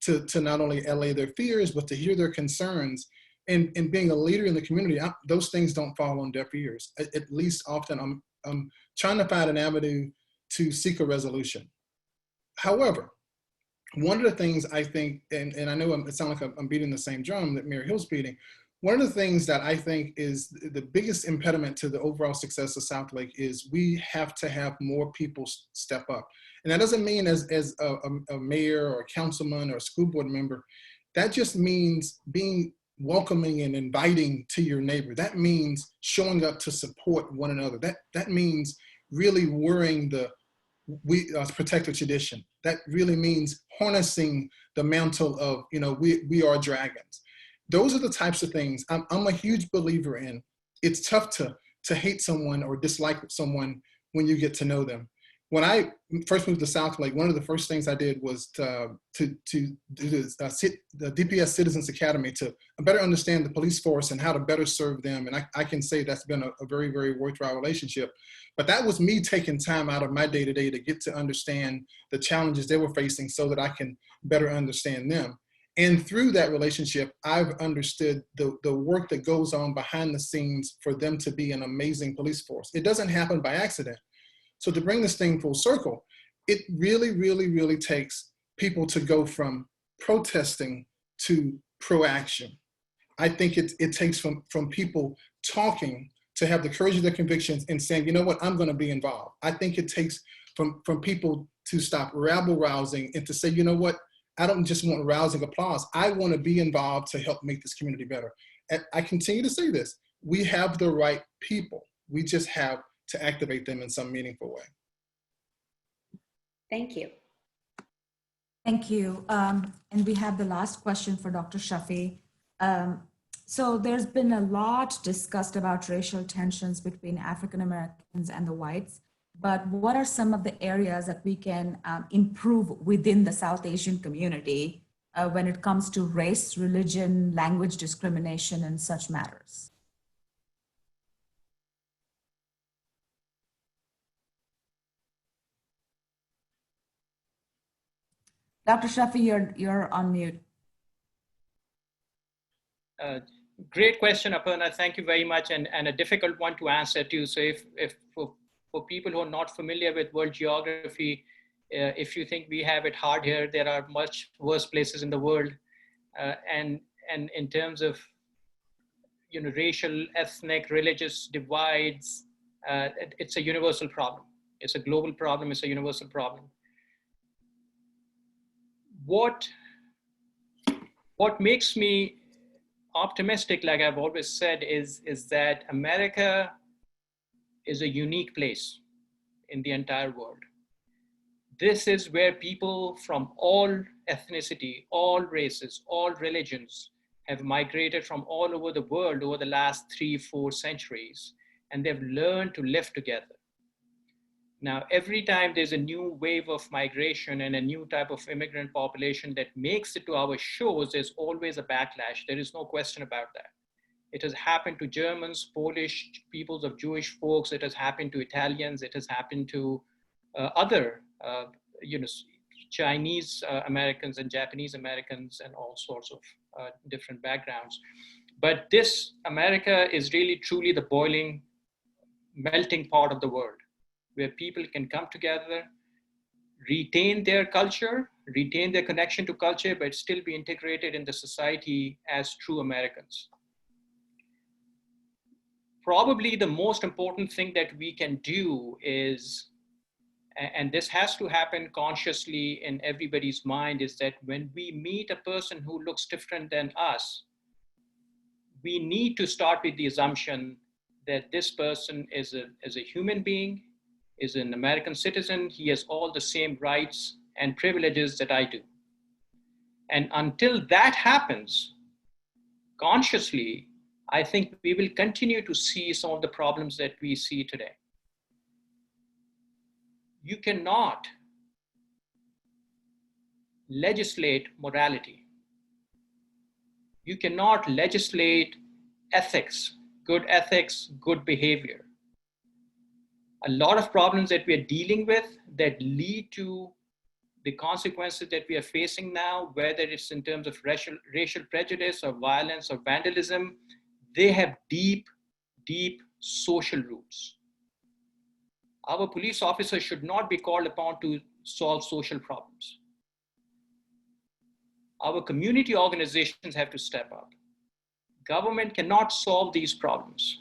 to not only allay their fears, but to hear their concerns. And being a leader in the community, those things don't fall on deaf ears. At least often I'm trying to find an avenue to seek a resolution. However, one of the things I think, and I know it sounds like I'm beating the same drum that Mayor Hill's beating, one of the things that I think is the biggest impediment to the overall success of Southlake is we have to have more people step up. And that doesn't mean as a mayor or a councilman or a school board member. That just means being welcoming and inviting to your neighbor. That means showing up to support one another. That means really wearing we protect the tradition. That really means harnessing the mantle of, we are dragons. Those are the types of things I'm a huge believer in. It's tough to hate someone or dislike someone when you get to know them. when I first moved to Southlake, one of the first things I did was to do the DPS Citizens Academy to better understand the police force and how to better serve them. And I can say that's been a very, very worthwhile relationship. But that was me taking time out of my day-to-day to get to understand the challenges they were facing so that I can better understand them. And through that relationship, I've understood the work that goes on behind the scenes for them to be an amazing police force. It doesn't happen by accident. So to bring this thing full circle, it really, really, really takes people to go from protesting to proaction. I think it takes from people talking to have the courage of their convictions and saying, you know what, I'm going to be involved. I think it takes from people to stop rabble rousing and to say, you know what, I don't just want rousing applause. I want to be involved to help make this community better. And I continue to say this, we have the right people. We just have to activate them in some meaningful way. Thank you. Thank you. And we have the last question for Dr. Shafi. So there's been a lot discussed about racial tensions between African Americans and the whites, but what are some of the areas that we can improve within the South Asian community when it comes to race, religion, language discrimination, and such matters? Dr. Shafi, you're on mute. Great question, Aparna. Thank you very much, and a difficult one to answer too. So if for people who are not familiar with world geography, if you think we have it hard here, there are much worse places in the world. And in terms of, you know, racial, ethnic, religious divides, it's a universal problem. It's a global problem. It's a universal problem. What makes me optimistic, like I've always said, is that America is a unique place in the entire world. This is where people from all ethnicity, all races, all religions have migrated from all over the world over the last 3-4 centuries, and they've learned to live together. Now, every time there's a new wave of migration and a new type of immigrant population that makes it to our shores, there's always a backlash. There is no question about that. It has happened to Germans, Polish, peoples of Jewish folks. It has happened to Italians. It has happened to other, you know, Chinese Americans and Japanese Americans and all sorts of different backgrounds. But this America is really truly the boiling, melting pot of the world, where people can come together, retain their culture, retain their connection to culture, but still be integrated in the society as true Americans. Probably the most important thing that we can do is, and this has to happen consciously in everybody's mind, is that when we meet a person who looks different than us, we need to start with the assumption that this person is a human being, is an American citizen. He has all the same rights and privileges that I do. And until that happens, consciously, I think we will continue to see some of the problems that we see today. You cannot legislate morality. You cannot legislate ethics, good behavior. A lot of problems that we are dealing with that lead to the consequences that we are facing now, whether it's in terms of racial prejudice or violence or vandalism, they have deep, deep social roots. Our police officers should not be called upon to solve social problems. Our community organizations have to step up. Government cannot solve these problems,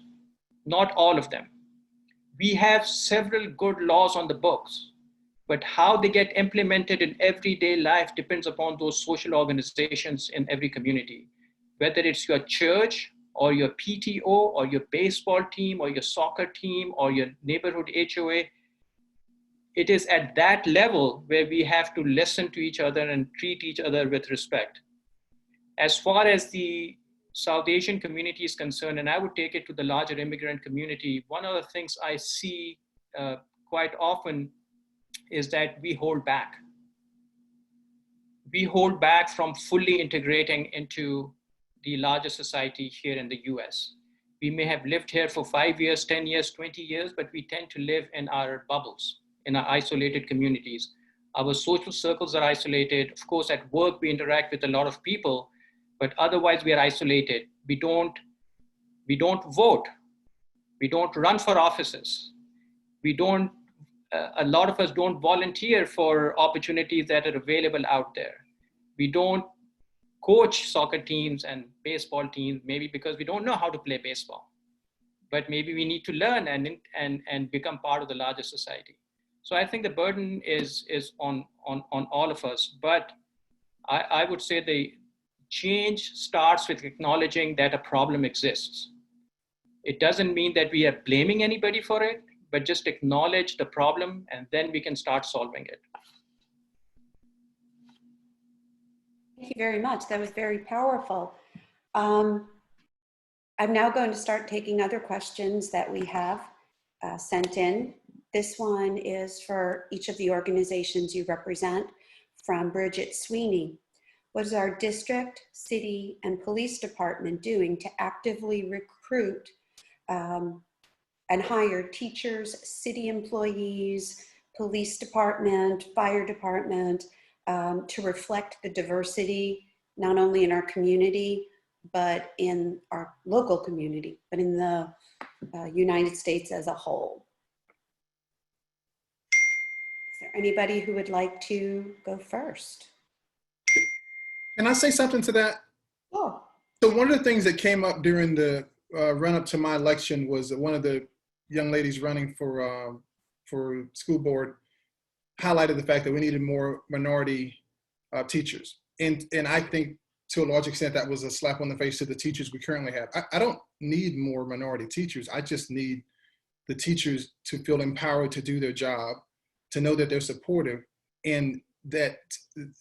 not all of them. We have several good laws on the books, but how they get implemented in everyday life depends upon those social organizations in every community. Whether it's your church or your PTO or your baseball team or your soccer team or your neighborhood HOA, it is at that level where we have to listen to each other and treat each other with respect. As far as the South Asian community is concerned, and I would take it to the larger immigrant community, one of the things I see quite often is that we hold back. We hold back from fully integrating into the larger society here in the US. We may have lived here for 5 years, 10 years, 20 years, but we tend to live in our bubbles, in our isolated communities. Our social circles are isolated. Of course, at work, we interact with a lot of people, but otherwise we are isolated. We don't vote. We don't run for offices. We don't, a lot of us don't volunteer for opportunities that are available out there. We don't coach soccer teams and baseball teams, maybe because we don't know how to play baseball. But maybe we need to learn and become part of the larger society. So I think the burden is on all of us. But I would say the change starts with acknowledging that a problem exists. It doesn't mean that we are blaming anybody for it, but just acknowledge the problem and then we can start solving it. Thank you very much. That was very powerful. I'm now going to start taking other questions that we have sent in. This one is for each of the organizations you represent, from Bridget Sweeney. What is our district, city, and police department doing to actively recruit and hire teachers, city employees, police department, fire department, to reflect the diversity, not only in our community, but in our local community, but in the United States as a whole? Is there anybody who would like to go first? Can I say something to that? Oh. So one of the things that came up during the run up to my election was one of the young ladies running for school board highlighted the fact that we needed more minority teachers. And I think to a large extent that was a slap on the face to the teachers we currently have. I don't need more minority teachers. I just need the teachers to feel empowered to do their job, to know that they're supportive and that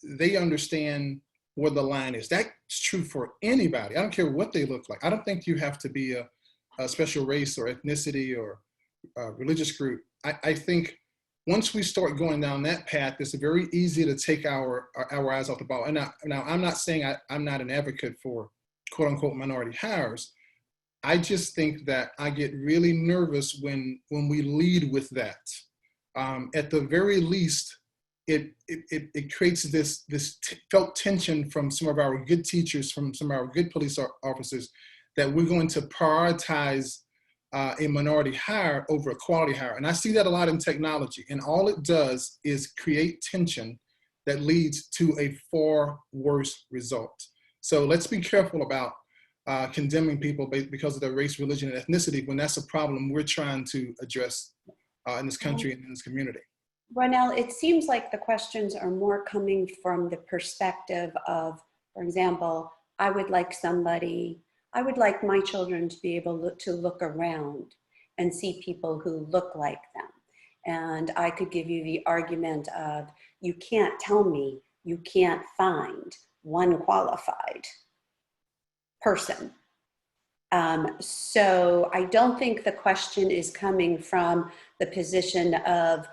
they understand where the line is. That's true for anybody. I don't care what they look like. I don't think you have to be a special race or ethnicity or religious group. I think once we start going down that path, it's very easy to take our eyes off the ball. And now I'm not saying I'm not an advocate for quote unquote minority hires. I just think that I get really nervous when we lead with that. At the very least, it creates this felt tension from some of our good teachers, from some of our good police officers, that we're going to prioritize a minority hire over a quality hire. And I see that a lot in technology. And all it does is create tension that leads to a far worse result. So let's be careful about condemning people because of their race, religion, and ethnicity when that's a problem we're trying to address in this country and in this community. Ronell, it seems like the questions are more coming from the perspective of, for example, I would like my children to be able to look around and see people who look like them. And I could give you the argument of, you can't tell me you can't find one qualified person. So I don't think the question is coming from the position of,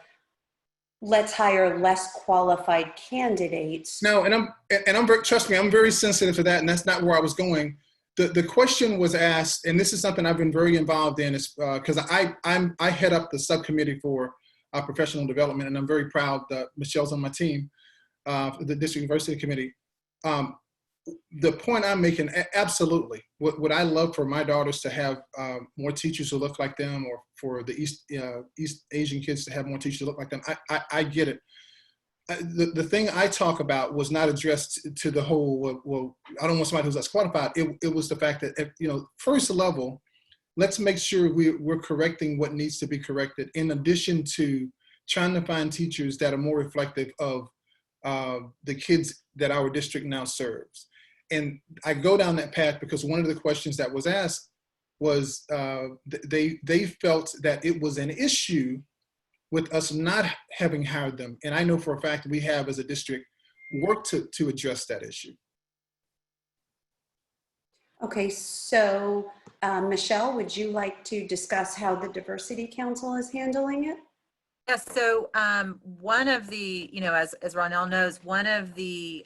let's hire less qualified candidates. No, and I'm very, trust me, I'm very sensitive to that, and that's not where I was going. The question was asked, and this is something I've been very involved in, is because I head up the subcommittee for professional development, and I'm very proud that Michelle's on my team, the District University Committee. The point I'm making, absolutely. Would I love for my daughters to have more teachers who look like them, or for the East Asian kids to have more teachers who look like them? I get it. The thing I talk about was not addressed to the whole, well, I don't want somebody who's less qualified. It was the fact that, first level, let's make sure we're correcting what needs to be corrected, in addition to trying to find teachers that are more reflective of the kids that our district now serves. And I go down that path because one of the questions that was asked was they felt that it was an issue with us not having hired them. And I know for a fact we have, as a district, worked to address that issue. Okay, so Michelle, would you like to discuss how the Diversity Council is handling it? Yes, so one of the, as Ronell knows, one of the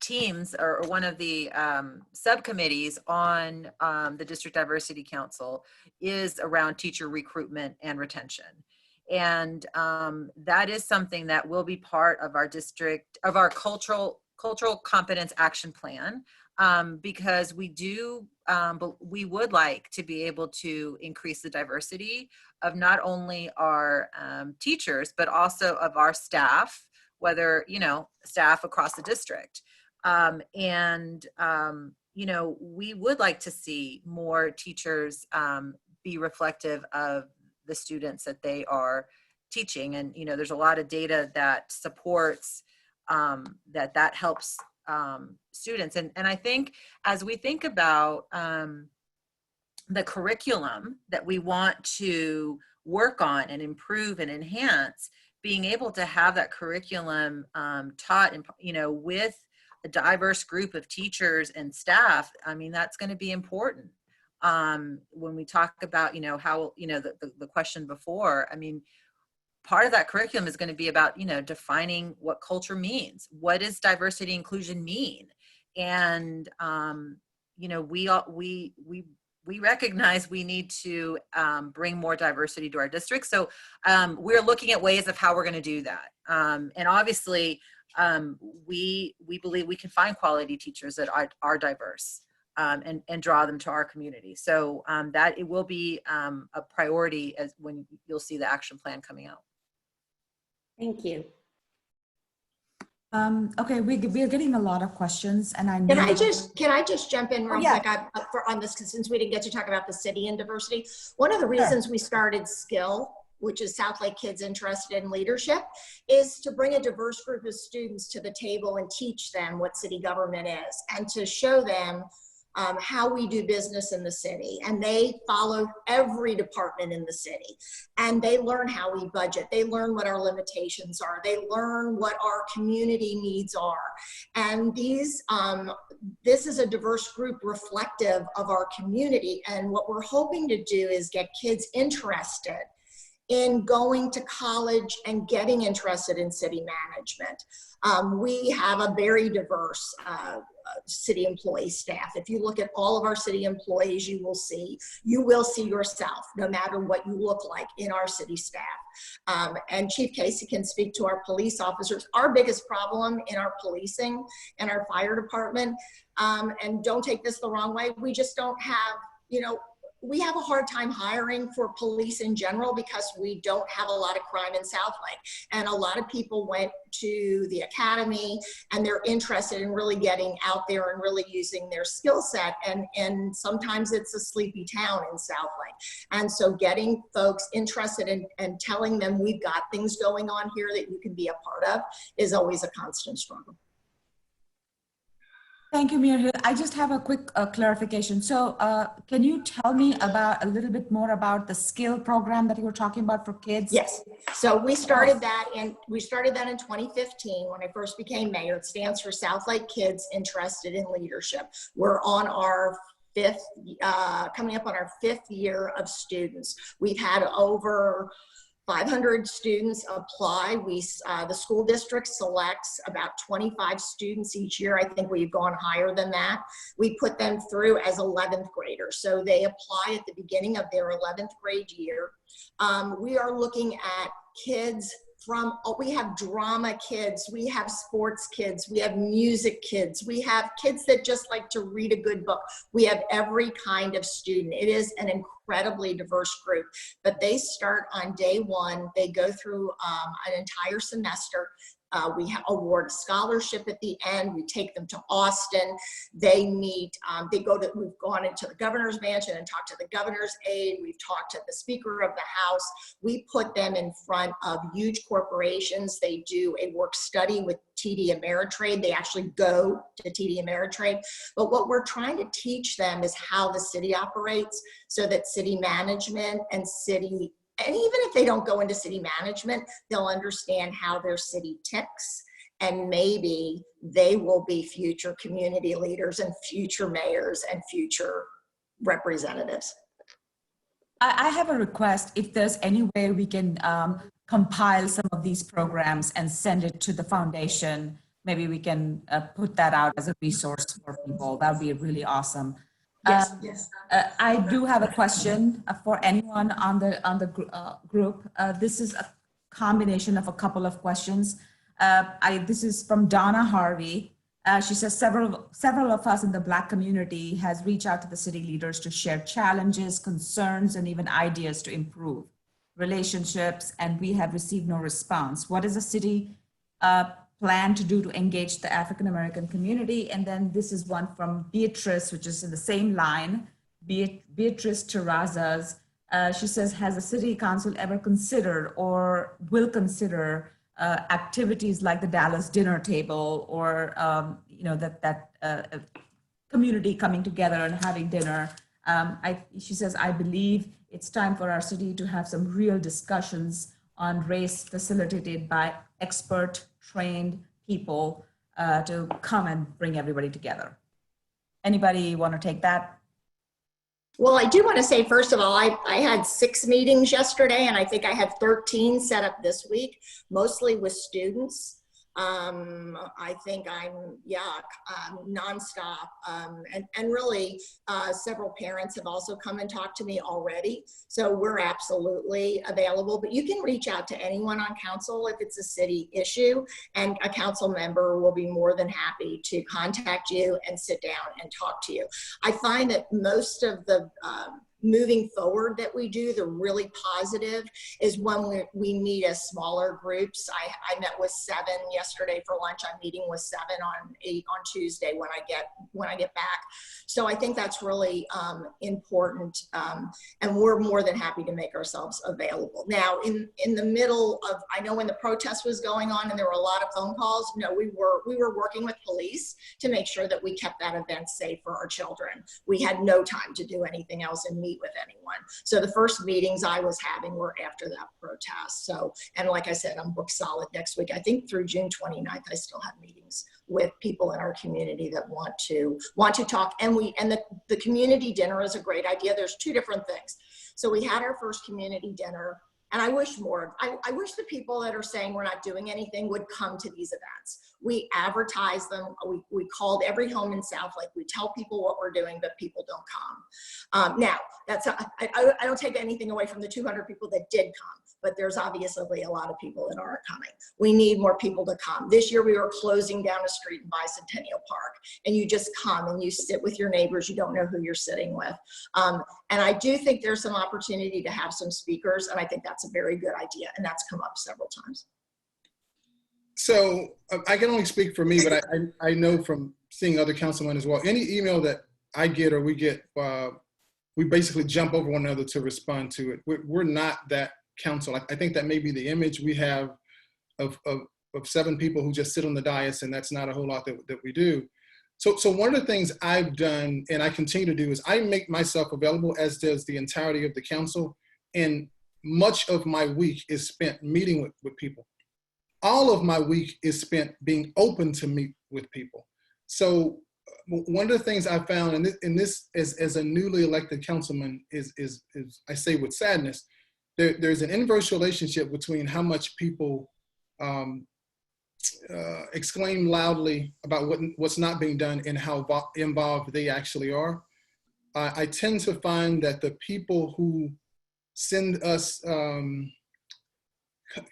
teams or one of the subcommittees on the District Diversity Council is around teacher recruitment and retention. And that is something that will be part of our district, of our cultural competence action plan, because we do, but we would like to be able to increase the diversity of not only our teachers, but also of our staff, whether, staff across the district. We would like to see more teachers be reflective of the students that they are teaching. And, there's a lot of data that supports that helps students. And I think as we think about the curriculum that we want to work on and improve and enhance, being able to have that curriculum taught, with a diverse group of teachers and staff, I mean, that's going to be important. When we talk about, how, the question before, I mean, part of that curriculum is going to be about, defining what culture means. What does diversity inclusion mean? And, we recognize we need to bring more diversity to our district. So we're looking at ways of how we're going to do that. And obviously, we believe we can find quality teachers that are diverse and draw them to our community. So that it will be a priority as when you'll see the action plan coming out. Thank you. Okay, we're getting a lot of questions, and I know. Can I just jump in real quick on this, since we didn't get to talk about the city and diversity. One of the reasons we started SKILL, which is Southlake Kids Interested in Leadership, is to bring a diverse group of students to the table and teach them what city government is, and to show them how we do business in the city. And they follow every department in the city, and they learn how we budget. They learn what our limitations are. They learn what our community needs are. And this is a diverse group reflective of our community. And what we're hoping to do is get kids interested in going to college and getting interested in city management. We have a very diverse city employee staff. If you look at all of our city employees, you will see yourself, no matter what you look like, in our city staff. And Chief Casey can speak to our police officers. Our biggest problem in our policing and our fire department, and don't take this the wrong way, we just don't have, we have a hard time hiring for police in general because we don't have a lot of crime in Southlake. And a lot of people went to the academy and they're interested in really getting out there and really using their skill set. And sometimes it's a sleepy town in Southlake. And so getting folks interested in and telling them we've got things going on here that you can be a part of is always a constant struggle. Thank you, Miriam. I just have a quick clarification. So can you tell me a little bit more about the skill program that you were talking about for kids? Yes. So we started that in 2015 when I first became mayor. It stands for Southlake Kids Interested in Leadership. We're on our coming up on our 5th year of students. We've had over 500 students apply. The school district selects about 25 students each year. I think we've gone higher than that. We put them through as 11th graders. So they apply at the beginning of their 11th grade year. We are looking at kids we have drama kids, we have sports kids, we have music kids, we have kids that just like to read a good book. We have every kind of student. It is an incredibly diverse group, but they start on day 1. They go through an entire semester. We award a scholarship at the end. We take them to Austin. They meet, we've gone into the governor's mansion and talked to the governor's aide. We've talked to the speaker of the house. We put them in front of huge corporations. They do a work study with TD Ameritrade. They actually go to TD Ameritrade. But what we're trying to teach them is how the city operates so that city management and even if they don't go into city management, they'll understand how their city ticks, and maybe they will be future community leaders and future mayors and future representatives. I have a request. If there's any way we can compile some of these programs and send it to the foundation, maybe we can put that out as a resource for people. That would be really awesome. Yes, yes. I do have a question for anyone on the group. This is a combination of a couple of questions. This is from Donna Harvey. She says several of us in the Black community has reached out to the city leaders to share challenges, concerns, and even ideas to improve relationships, and we have received no response. What is the city plan to do to engage the African American community? And then this is one from Beatrice, which is in the same line. Beatrice Terrazas. She says, has the city council ever considered or will consider activities like the Dallas dinner table, or community coming together and having dinner? She says, I believe it's time for our city to have some real discussions on race facilitated by expert trained people to come and bring everybody together. Anybody want to take that? Well, I do want to say, first of all, I had 6 meetings yesterday, and I think I have 13 set up this week, mostly with students. I think I'm nonstop. And really, several parents have also come and talked to me already. So we're absolutely available, but you can reach out to anyone on council if it's a city issue, and a council member will be more than happy to contact you and sit down and talk to you. I find that most of the moving forward that we do, the really positive, is when we meet as smaller groups. I met with 7 yesterday for lunch. I'm meeting with 7 on Tuesday when I get back. So I think that's really important, and we're more than happy to make ourselves available. Now, in the middle of, I know when the protest was going on and there were a lot of phone calls, no, we were working with police to make sure that we kept that event safe for our children. We had no time to do anything else and meet with anyone. So the first meetings I was having were after that protest. So, and like I said, I'm booked solid next week. I think through June 29th, I still have meetings with people in our community that want to talk. And the community dinner is a great idea. There's 2 different things. So we had our first community dinner, and I wish more. I wish the people that are saying we're not doing anything would come to these events. We advertise them. We called every home in Southlake. We tell people what we're doing, but people don't come. Now, I don't take anything away from the 200 people that did come, but there's obviously a lot of people that aren't coming. We need more people to come. This year we were closing down a street in Bicentennial Park, and you just come and you sit with your neighbors. You don't know who you're sitting with. And I do think there's some opportunity to have some speakers, and I think that's a very good idea, and that's come up several times. So I can only speak for me, but I know from seeing other councilmen as well, any email that I get or we get, we basically jump over one another to respond to it. We're not that council. I think that may be the image we have of 7 people who just sit on the dais, and that's not a whole lot that we do. So one of the things I've done, and I continue to do, is I make myself available, as does the entirety of the council, and much of my week is spent meeting with people. All of my week is spent being open to meet with people. So one of the things I found, and this as a newly elected councilman is I say with sadness, there's an inverse relationship between how much people exclaim loudly about what's not being done and how involved they actually are. I tend to find that the people who send us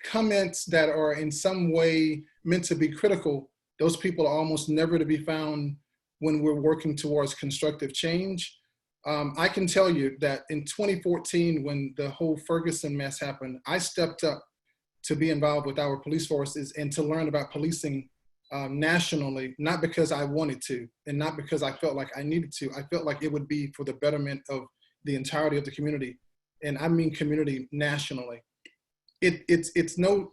comments that are in some way meant to be critical, those people are almost never to be found when we're working towards constructive change. I can tell you that in 2014, when the whole Ferguson mess happened, I stepped up to be involved with our police forces and to learn about policing nationally, not because I wanted to and not because I felt like I needed to. I felt like it would be for the betterment of the entirety of the community, and I mean community nationally. It's not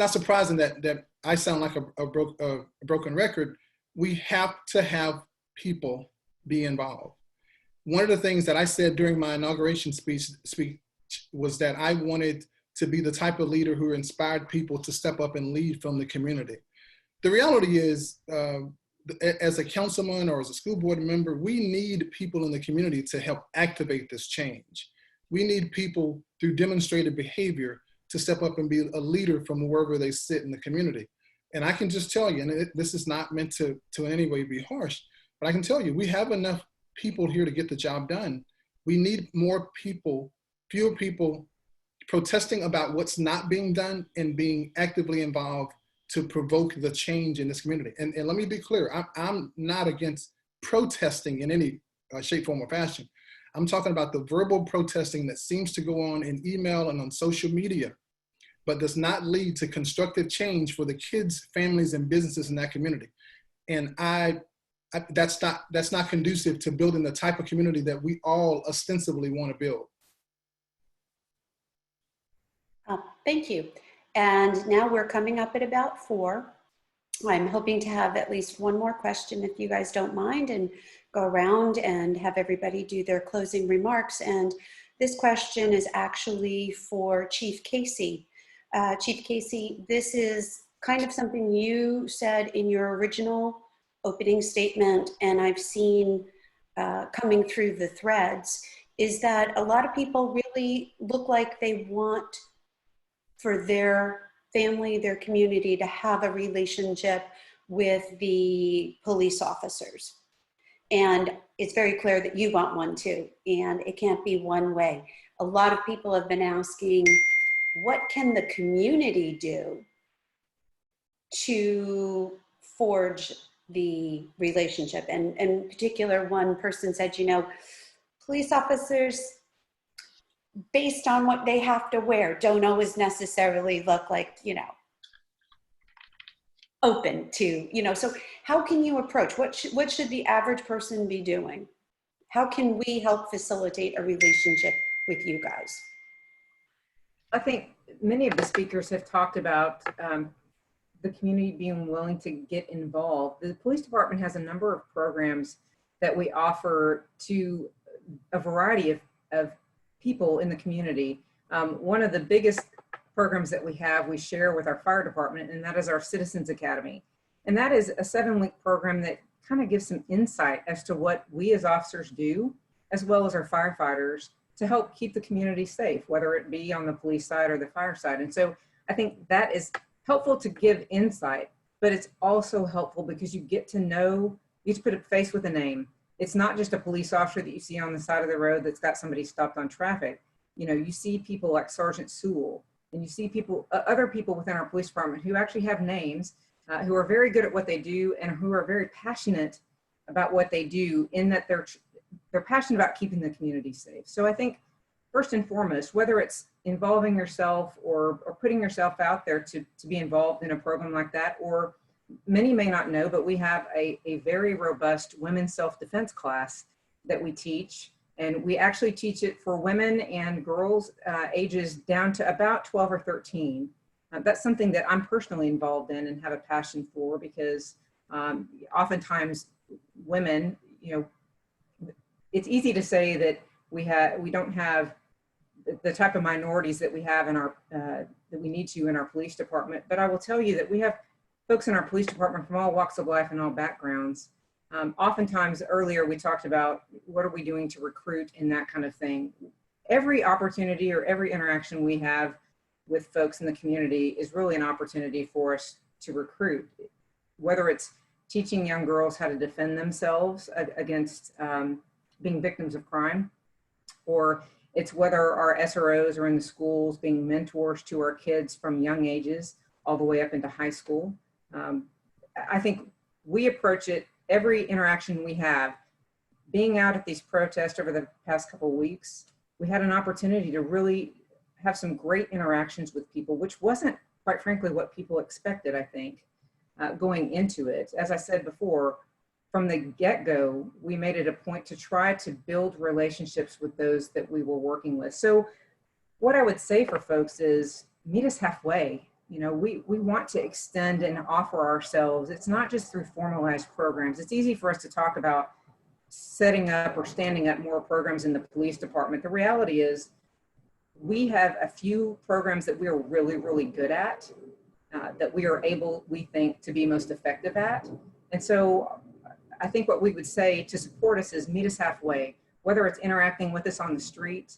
surprising that I sound like a broken record. We have to have people be involved. One of the things that I said during my inauguration speech was that I wanted to be the type of leader who inspired people to step up and lead from the community. The reality is as a councilman or as a school board member, we need people in the community to help activate this change. We need people through demonstrated behavior to step up and be a leader from wherever they sit in the community. And I can just tell you, and this is not meant to in any way be harsh, but I can tell you, we have enough people here to get the job done. We need more people, fewer people protesting about what's not being done and being actively involved to provoke the change in this community. And let me be clear, I'm not against protesting in any shape, form, or fashion. I'm talking about the verbal protesting that seems to go on in email and on social media, but does not lead to constructive change for the kids, families, and businesses in that community. And that's not conducive to building the type of community that we all ostensibly want to build. Thank you. And now we're coming up at about 4. I'm hoping to have at least one more question, if you guys don't mind, and go around and have everybody do their closing remarks. And this question is actually for Chief Casey. Chief Casey, this is kind of something you said in your original opening statement, and I've seen coming through the threads, is that a lot of people really look like they want for their family, their community to have a relationship with the police officers. And it's very clear that you want one too, and it can't be one way. A lot of people have been asking, what can the community do to forge the relationship? And in particular, one person said, you know, police officers, based on what they have to wear, don't always necessarily look like, you know, open to, you know, so how can you approach, what should the average person be doing? How can we help facilitate a relationship with you guys? I think many of the speakers have talked about the community being willing to get involved. The police department has a number of programs that we offer to a variety of people in the community. One of the biggest programs that we share with our fire department, and that is our Citizens Academy. And that is a 7-week program that kind of gives some insight as to what we as officers do, as well as our firefighters, to help keep the community safe, whether it be on the police side or the fire side. And so I think that is helpful to give insight, but it's also helpful because you get to know, you put a face with a name. It's not just a police officer that you see on the side of the road that's got somebody stopped on traffic. You know, you see people like Sergeant Sewell, and you see people, other people within our police department who actually have names, who are very good at what they do and who are very passionate about what they do, in that they're passionate about keeping the community safe. So I think first and foremost, whether it's involving yourself or putting yourself out there to be involved in a program like that, or many may not know, but we have a very robust women's self-defense class that we teach. And we actually teach it for women and girls ages down to about 12 or 13. That's something that I'm personally involved in and have a passion for, because oftentimes women, you know, it's easy to say that we don't have the type of minorities that we have in our, that we need to in our police department. But I will tell you that we have folks in our police department from all walks of life and all backgrounds. Oftentimes earlier we talked about what are we doing to recruit and that kind of thing. Every opportunity or every interaction we have with folks in the community is really an opportunity for us to recruit, whether it's teaching young girls how to defend themselves against being victims of crime, or it's whether our SROs are in the schools being mentors to our kids from young ages all the way up into high school. I think we approach it, every interaction we have, being out at these protests over the past couple of weeks, we had an opportunity to really have some great interactions with people, which wasn't, quite frankly, what people expected, I think, going into it. As I said before, from the get-go, we made it a point to try to build relationships with those that we were working with. So what I would say for folks is meet us halfway. You know, we want to extend and offer ourselves. It's not just through formalized programs. It's easy for us to talk about setting up or standing up more programs in the police department. The reality is we have a few programs that we are really, really good at, that we are able, we think, to be most effective at. And so I think what we would say to support us is meet us halfway, whether it's interacting with us on the street.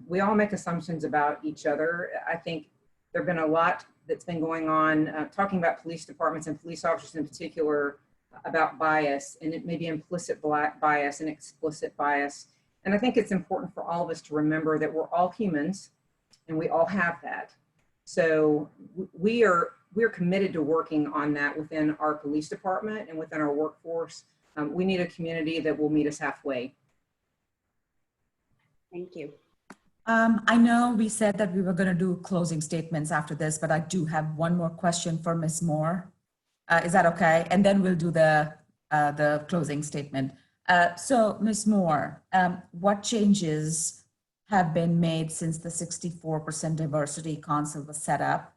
We all make assumptions about each other. I think there've been a lot that's been going on, talking about police departments and police officers in particular, about bias, and it may be implicit bias and explicit bias. And I think it's important for all of us to remember that we're all humans and we all have that. So we're committed to working on that within our police department and within our workforce. We need a community that will meet us halfway. Thank you. I know we said that we were going to do closing statements after this, but I do have one more question for Ms. Moore. Is that okay? And then we'll do the closing statement. So Ms. Moore, what changes have been made since the 64% Diversity Council was set up?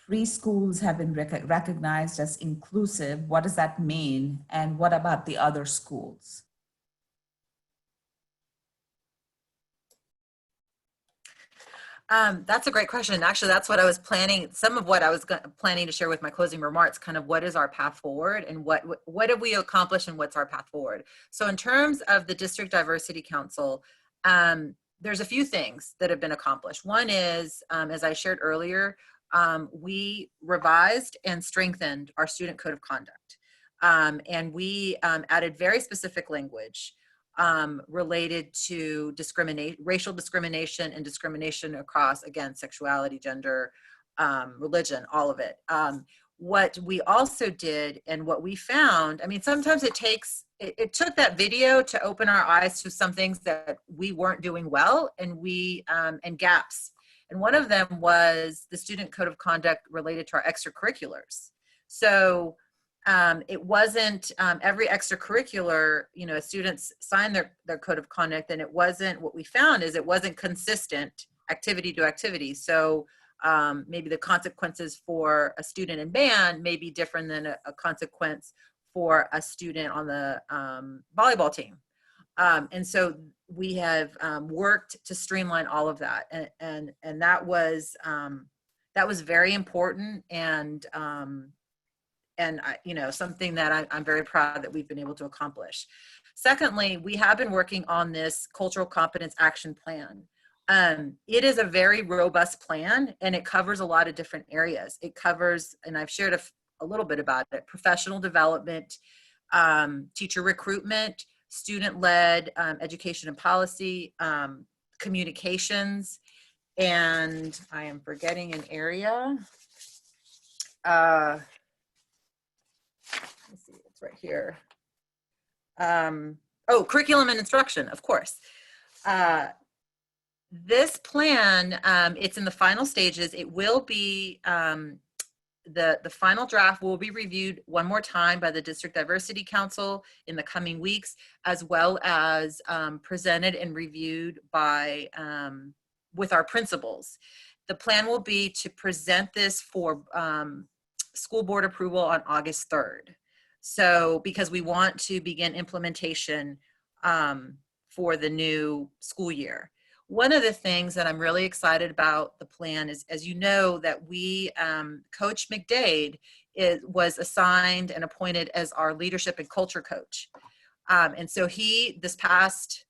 3 schools have been recognized as inclusive. What does that mean? And what about the other schools? That's a great question. Actually, that's what I was planning. Some of what I was planning to share with my closing remarks, kind of what is our path forward and what have we accomplished and what's our path forward. So in terms of the District Diversity Council, there's a few things that have been accomplished. One is, as I shared earlier, we revised and strengthened our student code of conduct. And we added very specific language related to racial discrimination and discrimination across, again, sexuality, gender, religion, all of it. What we also did and what we found, I mean, sometimes it took that video to open our eyes to some things that we weren't doing well and gaps. And one of them was the student code of conduct related to our extracurriculars. So it wasn't every extracurricular, students signed their code of conduct, and it wasn't, what we found is it wasn't consistent activity to activity. So maybe the consequences for a student in band may be different than a consequence for a student on the volleyball team. And so we have worked to streamline all of that. And that was very important and something that I'm very proud that we've been able to accomplish. Secondly, we have been working on this cultural competence action plan. It is a very robust plan and it covers a lot of different areas. It covers, and I've shared a little bit about it, professional development, teacher recruitment, student-led education and policy, communications, and I am forgetting an area. Let's see, it's right here. Curriculum and instruction, of course. This plan, it's in the final stages. It will be, the final draft will be reviewed one more time by the District Diversity Council in the coming weeks, as well as presented and reviewed by, with our principals. The plan will be to present this for school board approval on August 3rd. So, because we want to begin implementation for the new school year. One of the things that I'm really excited about the plan is, as you know, that we, Coach McDade was assigned and appointed as our leadership and culture coach. And so this past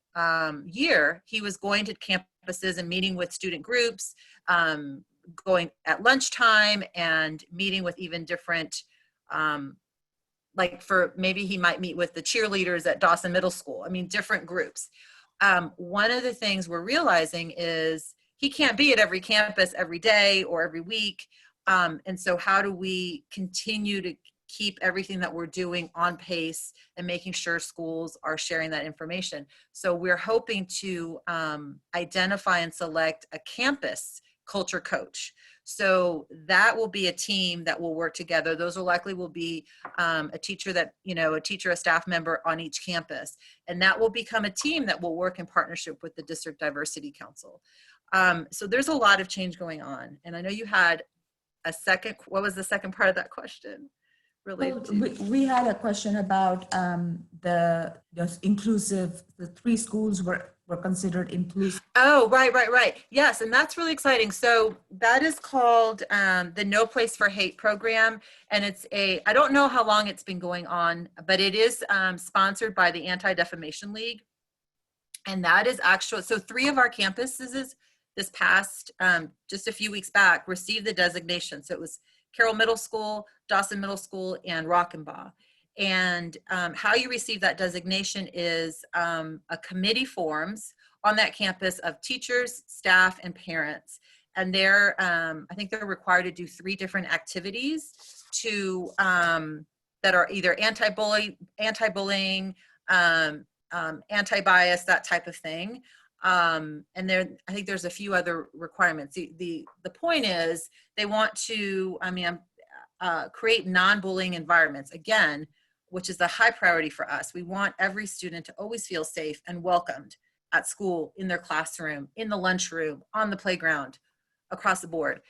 year, he was going to campuses and meeting with student groups, going at lunchtime and meeting with even different, maybe he might meet with the cheerleaders at Dawson Middle School. I mean, different groups. One of the things we're realizing is he can't be at every campus every day or every week. And so how do we continue to keep everything that we're doing on pace and making sure schools are sharing that information? So we're hoping to identify and select a campus culture coach. So that will be a team that will work together. Those will be a teacher, a staff member on each campus. And that will become a team that will work in partnership with the District Diversity Council. So there's a lot of change going on. And I know you had a second, what was the second part of that question? really. Well, we had a question about the inclusive, the 3 schools were considered inclusive. Oh, right. Yes, and that's really exciting. So that is called the No Place for Hate program. And it's I don't know how long it's been going on, but it is sponsored by the Anti-Defamation League. And that is actually, so 3 of our campuses this past, just a few weeks back, received the designation. So it was Carroll Middle School, Dawson Middle School, and Rockenbaugh. And how you receive that designation is a committee forms on that campus of teachers, staff, and parents. And I think they're required to do 3 different activities to that are either anti-bullying, anti-bias, that type of thing. And I think there's a few other requirements. The point is they want to, create non-bullying environments, again, which is a high priority for us. We want every student to always feel safe and welcomed at school, in their classroom, in the lunchroom, on the playground, across the board.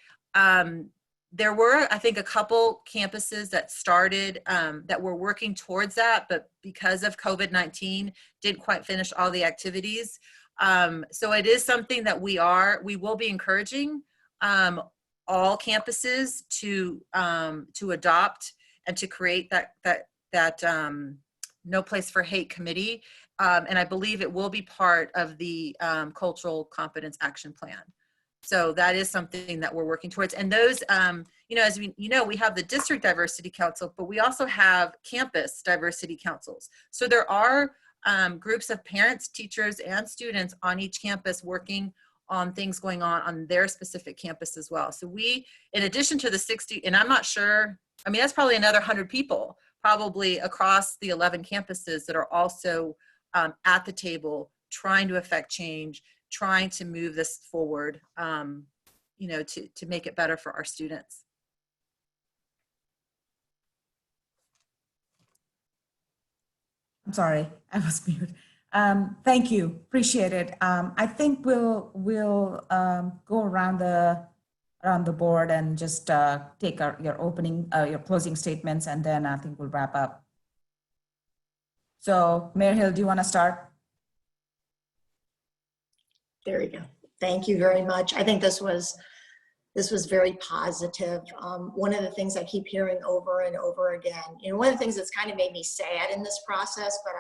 There were, I think, a couple campuses that started, that were working towards that, but because of COVID-19, didn't quite finish all the activities. So it is something that we will be encouraging all campuses to adopt and to create that No Place for Hate committee. And I believe it will be part of the Cultural Competence Action Plan. So that is something that we're working towards. And those, as we have the District Diversity Council, but we also have campus diversity councils. So there are groups of parents, teachers, and students on each campus working on things going on their specific campus as well. So we, in addition to the 60, and I'm not sure, that's probably another 100 people, probably across the 11 campuses that are also at the table trying to affect change, trying to move this forward, to make it better for our students. I'm sorry, I was muted. Thank you, appreciate it. I think we'll go around the board and just take your closing statements, and then I think we'll wrap up. So Mayor Hill, do you want to start? There you go. Thank you very much. I think this was very positive. One of the things I keep hearing over and over again, one of the things that's kind of made me sad in this process, but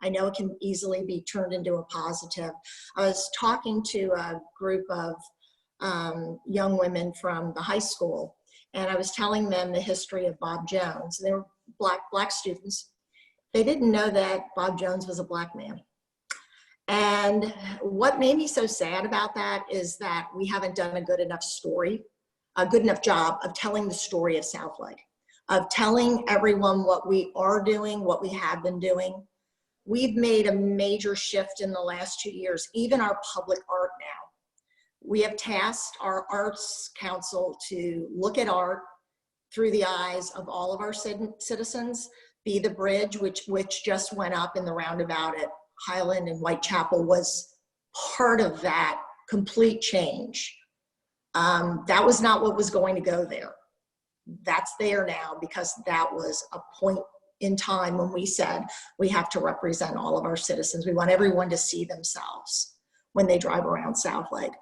I know it can easily be turned into a positive. I was talking to a group of young women from the high school, and I was telling them the history of Bob Jones. They were black students. They didn't know that Bob Jones was a black man. And what made me so sad about that is that we haven't done a good enough job of telling the story of Southlake, of telling everyone what we are doing, what we have been doing. We've made a major shift in the last 2 years, even our public art now. We have tasked our arts council to look at art through the eyes of all of our citizens. Be the Bridge, which just went up in the roundabout at Highland and Whitechapel, was part of that complete change. That was not what was going to go there. That's there now because that was a point in time when we said we have to represent all of our citizens. We want everyone to see themselves when they drive around Southlake.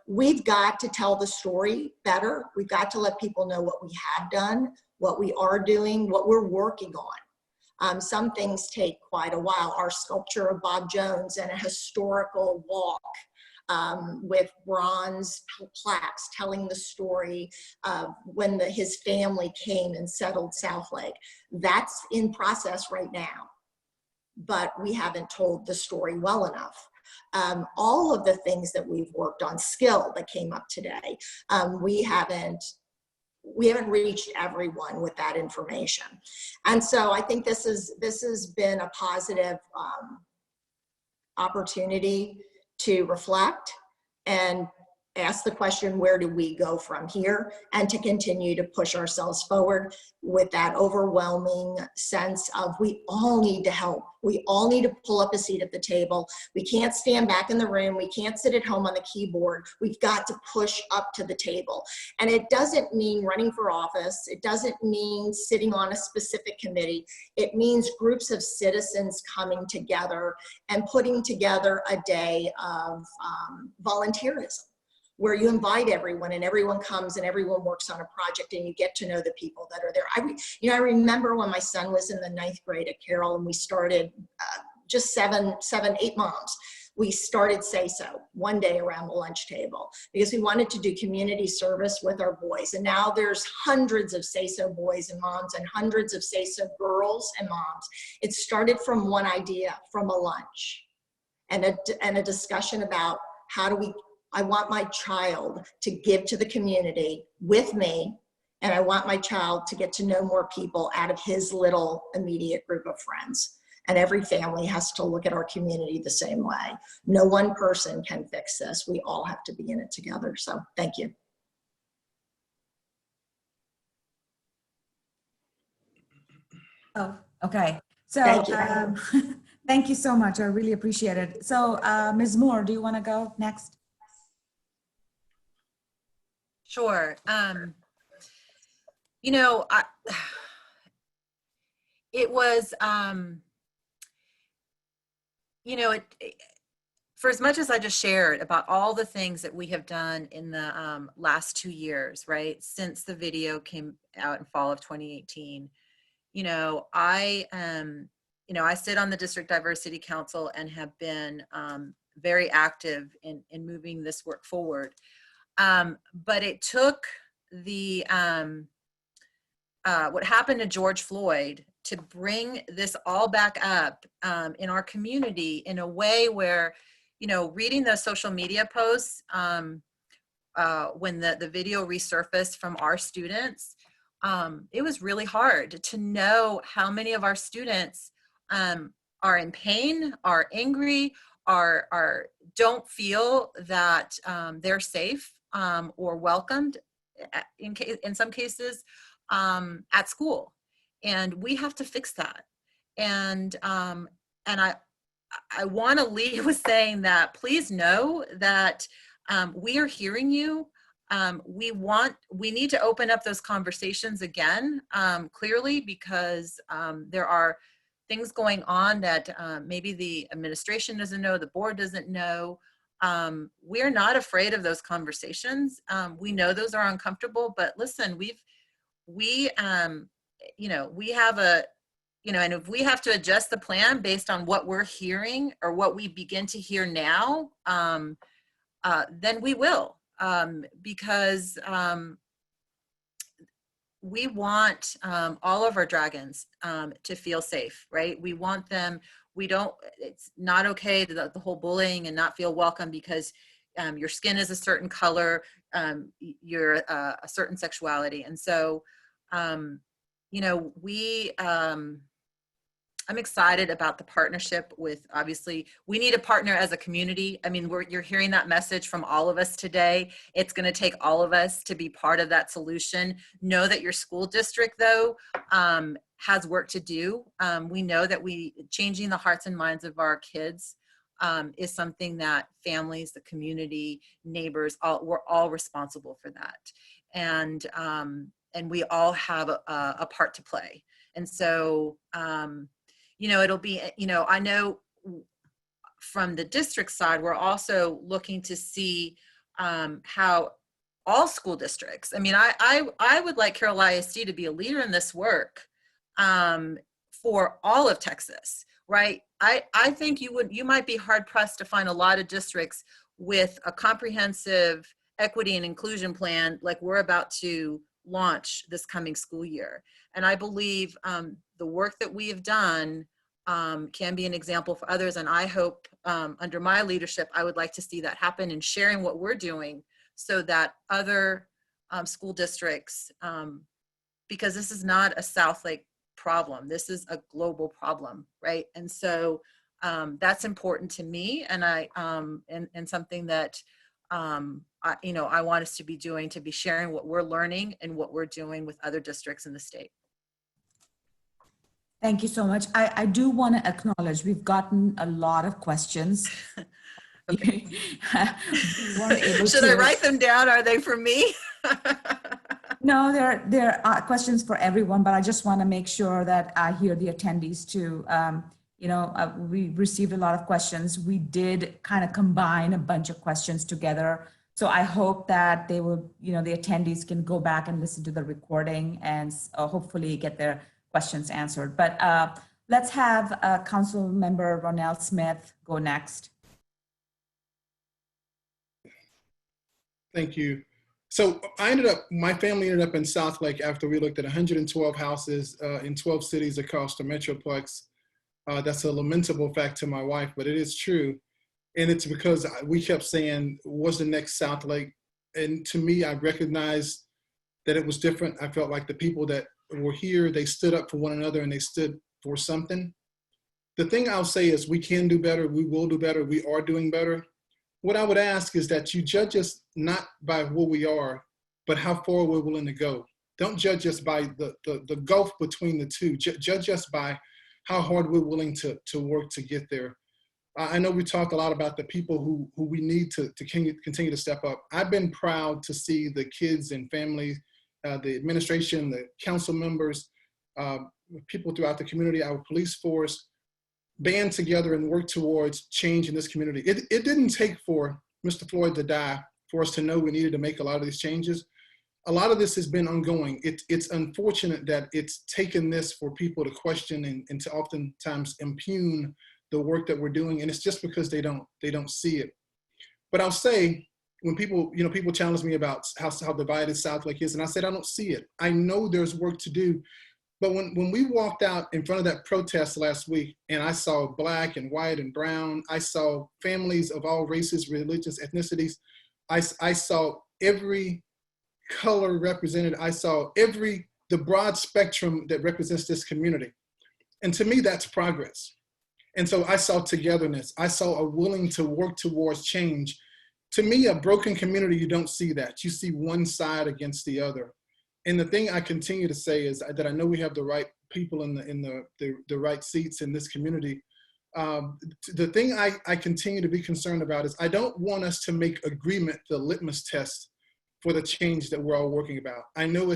We've got to tell the story better. We've got to let people know what we have done, what we are doing, what we're working on. Some things take quite a while. Our sculpture of Bob Jones and a historical walk with bronze plaques telling the story of when his family came and settled Southlake. That's in process right now, but we haven't told the story well enough. All of the things that we've worked on, skill that came up today, we haven't reached everyone with that information. And so I think this has been a positive opportunity to reflect and ask the question, where do we go from here? And to continue to push ourselves forward with that overwhelming sense of we all need to help. We all need to pull up a seat at the table. We can't stand back in the room. We can't sit at home on the keyboard. We've got to push up to the table. And it doesn't mean running for office. It doesn't mean sitting on a specific committee. It means groups of citizens coming together and putting together a day of volunteerism, where you invite everyone and everyone comes and everyone works on a project and you get to know the people that are there. I remember when my son was in the 9th grade at Carroll and we started just seven, 8 moms. We started Say So one day around the lunch table because we wanted to do community service with our boys. And now there's hundreds of Say So boys and moms and hundreds of Say So girls and moms. It started from one idea, from a lunch and a discussion about how do we, I want my child to give to the community with me, and I want my child to get to know more people out of his little immediate group of friends. And every family has to look at our community the same way. No one person can fix this. We all have to be in it together. So thank you. Oh, okay. So Thank you. thank you so much. I really appreciate it. So Ms. Moore, do you want to go next? Sure. It was, for as much as I just shared about all the things that we have done in the last 2 years, right, since the video came out in fall of 2018, I sit on the District Diversity Council and have been very active in moving this work forward. But it took the what happened to George Floyd to bring this all back up in our community in a way where, reading those social media posts when the video resurfaced from our students, it was really hard to know how many of our students are in pain, are angry, don't feel that they're safe or welcomed in some cases at school. And we have to fix that. And I want to leave with saying that please know that we are hearing you. We need to open up those conversations again, clearly, because there are things going on that maybe the administration doesn't know, the board doesn't know. We're not afraid of those conversations. We know those are uncomfortable, but listen, we have a, and if we have to adjust the plan based on what we're hearing or what we begin to hear now, then we will, because we want all of our dragons to feel safe, right? We want them, it's not okay to the whole bullying and not feel welcome because your skin is a certain color, you're a certain sexuality. And so, I'm excited about the partnership with, obviously, we need a partner as a community. I mean, you're hearing that message from all of us today. It's going to take all of us to be part of that solution. Know that your school district, though, has work to do. We know that changing the hearts and minds of our kids is something that families, the community, neighbors, we're all responsible for that. And we all have a part to play. And so, it'll be, I know from the district side, we're also looking to see how all school districts, I mean, I would like Carroll ISD to be a leader in this work for all of Texas, right? I think you might be hard pressed to find a lot of districts with a comprehensive equity and inclusion plan like we're about to launch this coming school year. And I believe the work that we have done can be an example for others. And I hope under my leadership, I would like to see that happen and sharing what we're doing so that other school districts, because this is not a Southlake problem, this is a global problem, right? And so that's important to me, and and something that I want us to be doing, to be sharing what we're learning and what we're doing with other districts in the state. Thank you so much. I do want to acknowledge we've gotten a lot of questions. Okay. We weren't able Should to. I write them down? Are they for me? No, there are questions for everyone, but I just want to make sure that I hear the attendees too. We received a lot of questions. We did kind of combine a bunch of questions together. So I hope that they will, the attendees can go back and listen to the recording and hopefully get their questions answered. But let's have Council Member Ronell Smith go next. Thank you. So my family ended up in Southlake after we looked at 112 houses in 12 cities across the Metroplex. That's a lamentable fact to my wife, but it is true. And it's because we kept saying, what's the next Southlake? And to me, I recognized that it was different. I felt like the people that were here, they stood up for one another and they stood for something. The thing I'll say is we can do better. We will do better. We are doing better. What I would ask is that you judge us not by where we are, but how far we're willing to go. Don't judge us by the gulf between the two. Judge us by how hard we're willing to work to get there. I know we talked a lot about the people who we need to continue to step up. I've been proud to see the kids and families, the administration, the council members, people throughout the community, our police force, band together and work towards change in this community. It didn't take for Mr. Floyd to die for us to know we needed to make a lot of these changes. A lot of this has been ongoing. It's unfortunate that it's taken this for people to question and to oftentimes impugn the work that we're doing, and it's just because they don't see it. But I'll say, when people challenge me about how divided Southlake is, and I said I don't see it. I know there's work to do. But when we walked out in front of that protest last week, and I saw black and white and brown, I saw families of all races, religious, ethnicities, I saw every color represented. I saw the broad spectrum that represents this community. And to me, that's progress. And so I saw togetherness. I saw a willing to work towards change. To me, a broken community, you don't see that. You see one side against the other. And the thing I continue to say is that I know we have the right people in the right seats in this community. The thing I continue to be concerned about is I don't want us to make agreement the litmus test for the change that we're all working about. I know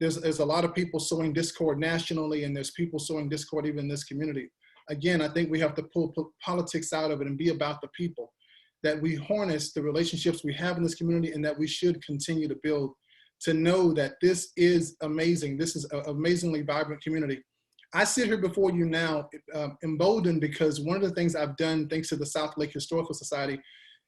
there's a lot of people sowing discord nationally, and there's people sowing discord even in this community. Again, I think we have to pull politics out of it and be about the people, that we harness the relationships we have in this community and that we should continue to build, to know that this is amazing. This is an amazingly vibrant community. I sit here before you now emboldened because one of the things I've done, thanks to the Southlake Historical Society,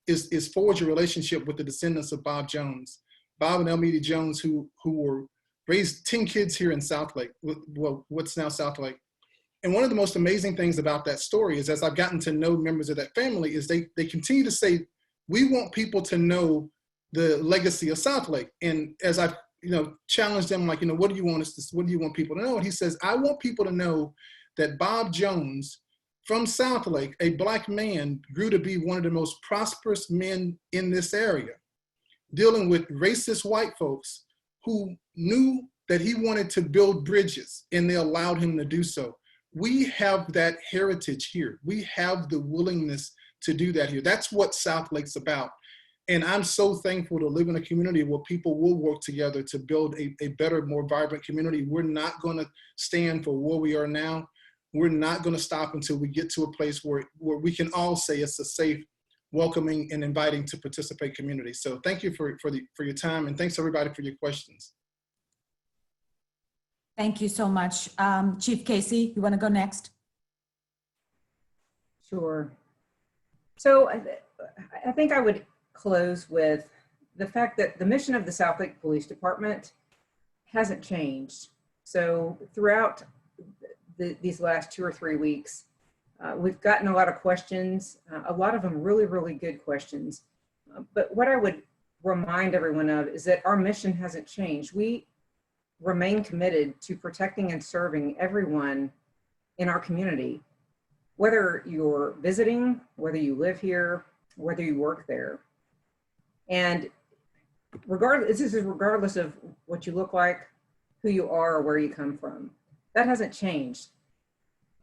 is forge a relationship with the descendants of Bob Jones. Bob and Elmeda Jones, who were raised 10 kids here in Southlake, well, what's now Southlake. And one of the most amazing things about that story is, as I've gotten to know members of that family, is they continue to say, we want people to know the legacy of Southlake. And as I've challenged them, like, what do you want people to know? And he says, I want people to know that Bob Jones from Southlake, a black man, grew to be one of the most prosperous men in this area, dealing with racist white folks who knew that he wanted to build bridges, and they allowed him to do so. We have that heritage here. We have the willingness to do that here. That's what Southlake's about. And I'm so thankful to live in a community where people will work together to build a better, more vibrant community. We're not going to stand for where we are now. We're not going to stop until we get to a place where we can all say it's a safe, welcoming, and inviting to participate community. So thank you for your time, and thanks everybody for your questions. Thank you so much. Chief Casey, you want to go next? Sure. So I think I would close with the fact that the mission of the Southlake Police Department hasn't changed. So throughout these last 2 or 3 weeks, we've gotten a lot of questions, a lot of them really, really good questions. But what I would remind everyone of is that our mission hasn't changed. We remain committed to protecting and serving everyone in our community, whether you're visiting, whether you live here, whether you work there. And this is regardless of what you look like, who you are, or where you come from. That hasn't changed.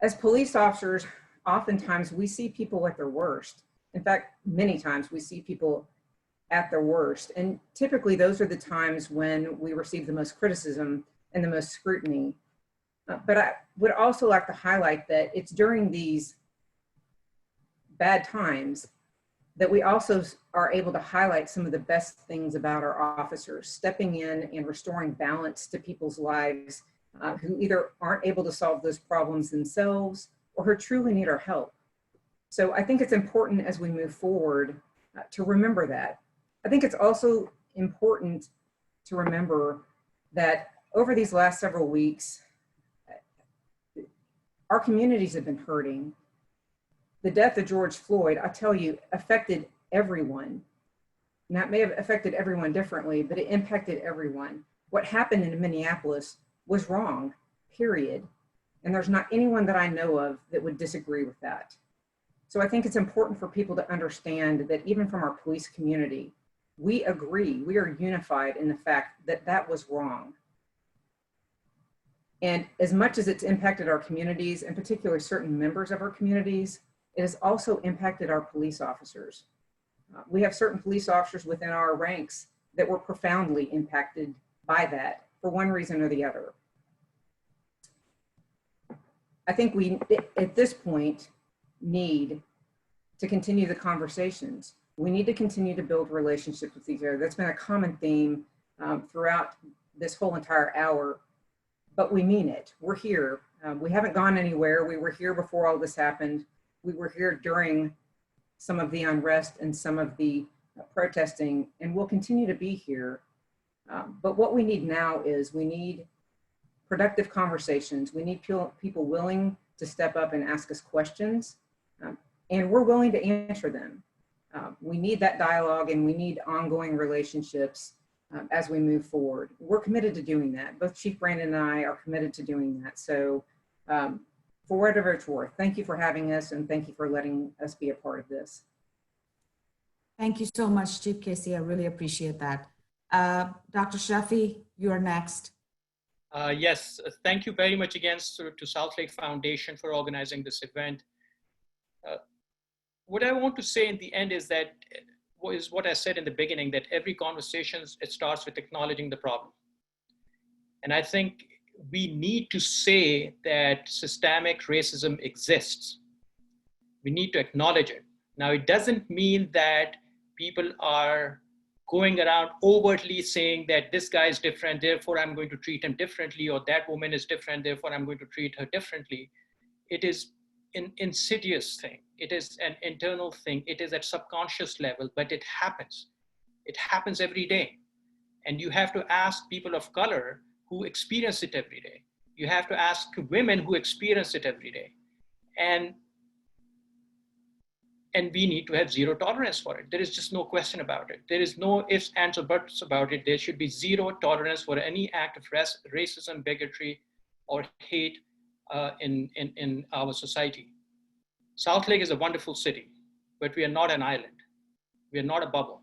As police officers, oftentimes we see people at their worst. In fact, many times we see people at their worst. And typically those are the times when we receive the most criticism and the most scrutiny. But I would also like to highlight that it's during these bad times that we also are able to highlight some of the best things about our officers, stepping in and restoring balance to people's lives who either aren't able to solve those problems themselves or who truly need our help. So I think it's important as we move forward to remember that. I think it's also important to remember that over these last several weeks, our communities have been hurting. The death of George Floyd, I tell you, affected everyone. Now, it may have affected everyone differently, but it impacted everyone. What happened in Minneapolis was wrong, period. And there's not anyone that I know of that would disagree with that. So I think it's important for people to understand that even from our police community, we agree, we are unified in the fact that that was wrong. And as much as it's impacted our communities, and particularly certain members of our communities, it has also impacted our police officers. We have certain police officers within our ranks that were profoundly impacted by that for one reason or the other. I think we, at this point, need to continue the conversations. We need to continue to build relationships with each other. That's been a common theme throughout this whole entire hour, but we mean it. We're here. We haven't gone anywhere. We were here before all this happened. We were here during some of the unrest and some of the protesting, and we'll continue to be here. But what we need now is we need productive conversations. We need people willing to step up and ask us questions, and we're willing to answer them. We need that dialogue, and we need ongoing relationships as we move forward. We're committed to doing that. Both Chief Brandon and I are committed to doing that. So for whatever it's worth, thank you for having us, and thank you for letting us be a part of this. Thank you so much, Chief Casey. I really appreciate that. Dr. Shafi, you're next. Yes, thank you very much again to Southlake Foundation for organizing this event. What I want to say in the end is that is what I said in the beginning, that every conversation, it starts with acknowledging the problem. And I think we need to say that systemic racism exists. We need to acknowledge it. Now, it doesn't mean that people are going around overtly saying that this guy is different, therefore I'm going to treat him differently, or that woman is different, therefore I'm going to treat her differently. It is an insidious thing. It is an internal thing. It is at subconscious level, but it happens. It happens every day. And you have to ask people of color who experience it every day. You have to ask women who experience it every day. And we need to have zero tolerance for it. There is just no question about it. There is no ifs, ands, or buts about it. There should be zero tolerance for any act of racism, bigotry, or hate in our society. Southlake is a wonderful city, but we are not an island. We are not a bubble.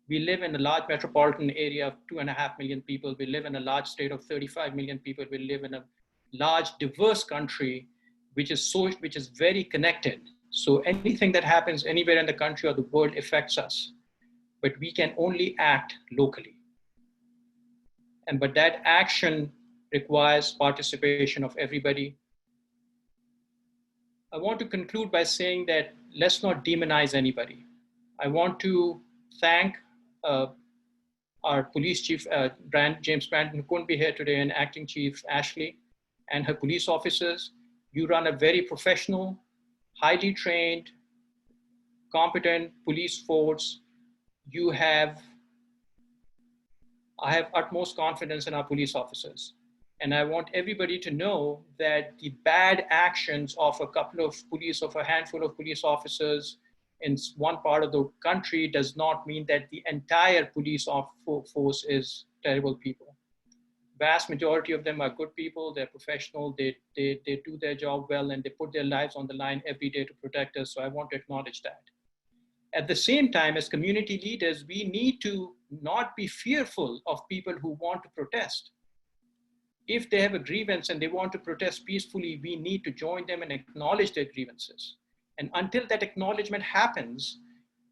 We live in a large metropolitan area of 2.5 million people. We live in a large state of 35 million people. We live in a large, diverse country, which is very connected. So anything that happens anywhere in the country or the world affects us, but we can only act locally. But that action requires participation of everybody. I want to conclude by saying that let's not demonize anybody. I want to thank our police chief, James Brandon, who couldn't be here today, and acting chief Ashley, and her police officers. You run a very professional, highly trained, competent police force. I have utmost confidence in our police officers. And I want everybody to know that the bad actions of a handful of police officers in one part of the country does not mean that the entire police force is terrible people. Vast majority of them are good people. They're professional. They do their job well, and they put their lives on the line every day to protect us. So I want to acknowledge that. At the same time, as community leaders, we need to not be fearful of people who want to protest. If they have a grievance and they want to protest peacefully, we need to join them and acknowledge their grievances. And until that acknowledgement happens,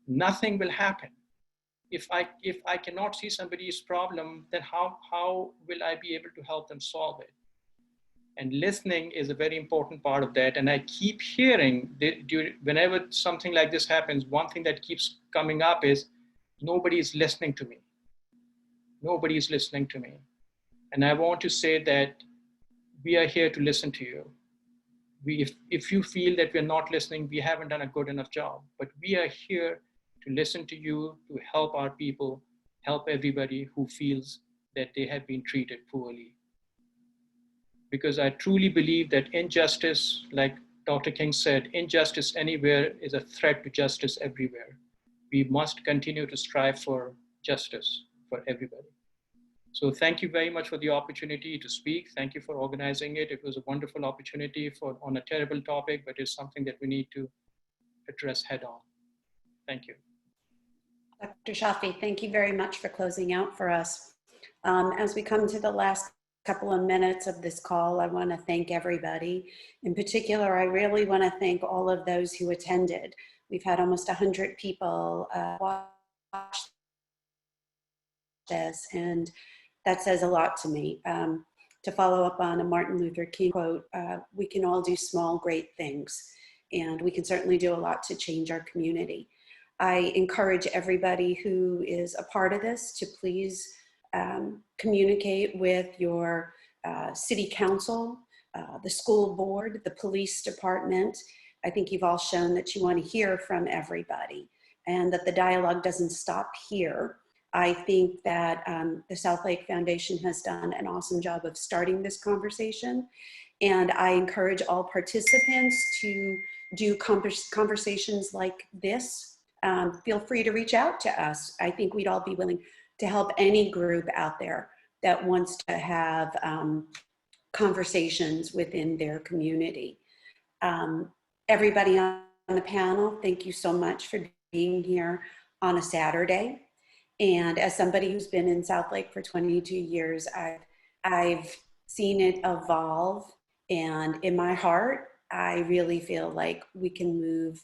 nothing will happen. If I cannot see somebody's problem, then how will I be able to help them solve it? And listening is a very important part of that. And I keep hearing, whenever something like this happens, one thing that keeps coming up is, nobody is listening to me. Nobody is listening to me. And I want to say that we are here to listen to you. If you feel that we're not listening, we haven't done a good enough job. But we are here to listen to you, to help our people, help everybody who feels that they have been treated poorly. Because I truly believe that injustice, like Dr. King said, injustice anywhere is a threat to justice everywhere. We must continue to strive for justice for everybody. So thank you very much for the opportunity to speak. Thank you for organizing it. It was a wonderful opportunity on a terrible topic, but it's something that we need to address head on. Thank you. Dr. Shafi, thank you very much for closing out for us. As we come to the last couple of minutes of this call, I want to thank everybody. In particular, I really want to thank all of those who attended. We've had almost 100 people watch this, and that says a lot to me. To follow up on a Martin Luther King quote, we can all do small, great things, and we can certainly do a lot to change our community. I encourage everybody who is a part of this to please communicate with your city council, the school board, the police department. I think you've all shown that you want to hear from everybody and that the dialogue doesn't stop here. I think that the Southlake Foundation has done an awesome job of starting this conversation. And I encourage all participants to do conversations like this. Feel free to reach out to us. I think we'd all be willing to help any group out there that wants to have conversations within their community. Everybody on the panel, thank you so much for being here on a Saturday. And as somebody who's been in Southlake for 22 years, I've seen it evolve. And in my heart, I really feel like we can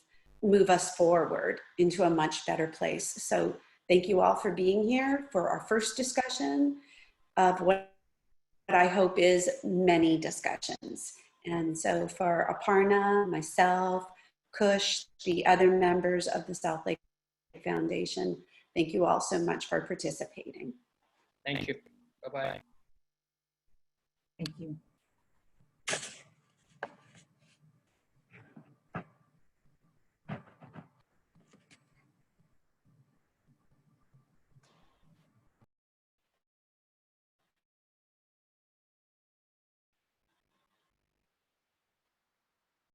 move us forward into a much better place. So thank you all for being here for our first discussion of what I hope is many discussions. And so for Aparna, myself, Kush, the other members of the Southlake Foundation, thank you all so much for participating. Thank you. Bye-bye. Thank you.